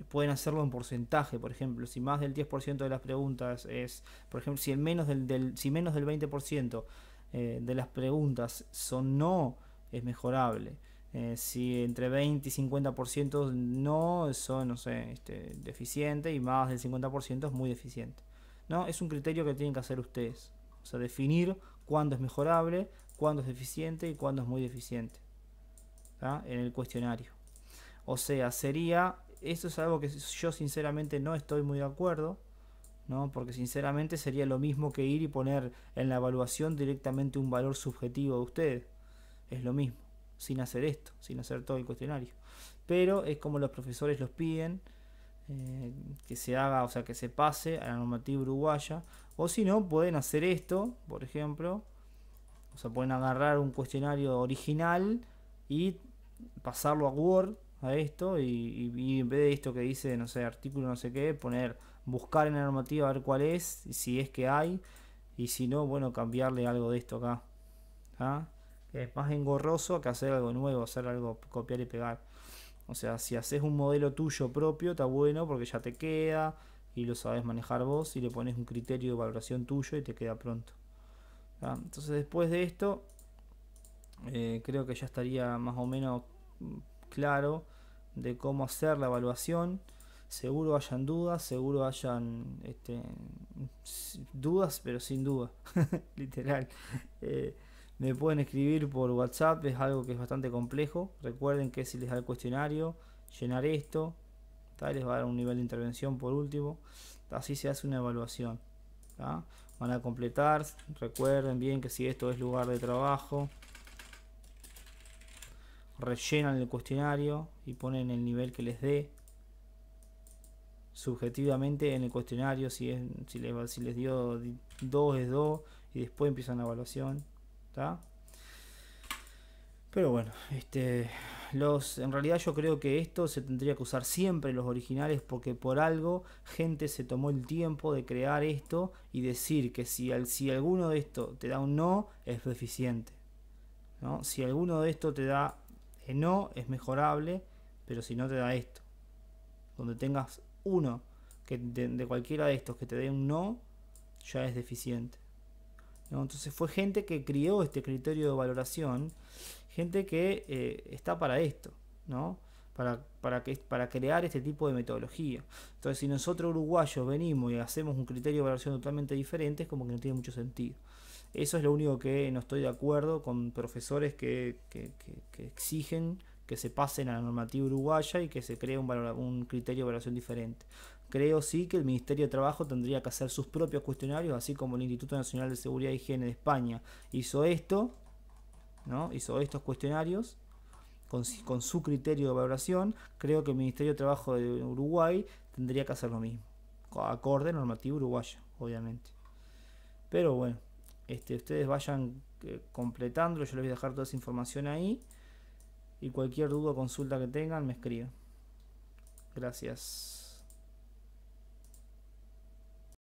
Pueden hacerlo en porcentaje, por ejemplo, si más del 10% de las preguntas por ejemplo, si menos del 20% de las preguntas son no, es mejorable. Si entre 20 y 50% no, son, no sé, deficiente, y más del 50% es muy deficiente, ¿no? Es un criterio que tienen que hacer ustedes. O sea, definir cuándo es mejorable, cuándo es deficiente y cuándo es muy deficiente, ¿tá? En el cuestionario. O sea, esto es algo que yo sinceramente no estoy muy de acuerdo, ¿no? Porque sinceramente sería lo mismo que ir y poner en la evaluación directamente un valor subjetivo de ustedes. Es lo mismo, sin hacer esto, sin hacer todo el cuestionario. Pero es como los profesores los piden, que se haga, o sea, que se pase a la normativa uruguaya. O si no, pueden hacer esto, por ejemplo. O sea, pueden agarrar un cuestionario original y pasarlo a Word, a esto, y en vez de esto que dice, no sé, artículo no sé qué, poner buscar en la normativa a ver cuál es, si es que hay, y si no, bueno, cambiarle algo de esto acá, ¿ah? Que es más engorroso que hacer algo nuevo, hacer algo, copiar y pegar. O sea, si haces un modelo tuyo propio, está bueno porque ya te queda y lo sabes manejar vos, y le pones un criterio de valoración tuyo y te queda pronto, ¿ah? Entonces después de esto, creo que ya estaría más o menos claro de cómo hacer la evaluación. Seguro hayan dudas, seguro hayan dudas, pero sin duda, literal. Me pueden escribir por WhatsApp, es algo que es bastante complejo. Recuerden que si les da el cuestionario, llenar esto, ¿tá? Les va a dar un nivel de intervención por último. Así se hace una evaluación, ¿tá? Van a completar, recuerden bien que si esto es lugar de trabajo, rellenan el cuestionario y ponen el nivel que les dé subjetivamente en el cuestionario. Si les dio 2 es 2 y después empiezan la evaluación, ¿tá? Pero bueno, En realidad yo creo que esto se tendría que usar siempre los originales, porque por algo gente se tomó el tiempo de crear esto y decir que si alguno de estos te da un no, es deficiente, ¿no? Si alguno de estos te da no, es mejorable, pero si no te da esto, donde tengas uno que de cualquiera de estos que te dé un no, ya es deficiente, ¿no? Entonces fue gente que crió este criterio de valoración, gente que está para esto, ¿no? Para crear este tipo de metodología. Entonces, si nosotros uruguayos venimos y hacemos un criterio de valoración totalmente diferente, es como que no tiene mucho sentido. Eso es lo único que no estoy de acuerdo con profesores que exigen que se pasen a la normativa uruguaya y que se cree un criterio de evaluación diferente. Creo sí que el Ministerio de Trabajo tendría que hacer sus propios cuestionarios, así como el Instituto Nacional de Seguridad e Higiene de España hizo esto, ¿no? Hizo estos cuestionarios con su criterio de valoración. Creo que el Ministerio de Trabajo de Uruguay tendría que hacer lo mismo, acorde a normativa uruguaya, obviamente. Pero bueno, ustedes vayan completándolo, yo les voy a dejar toda esa información ahí. Y cualquier duda o consulta que tengan, me escriben. Gracias.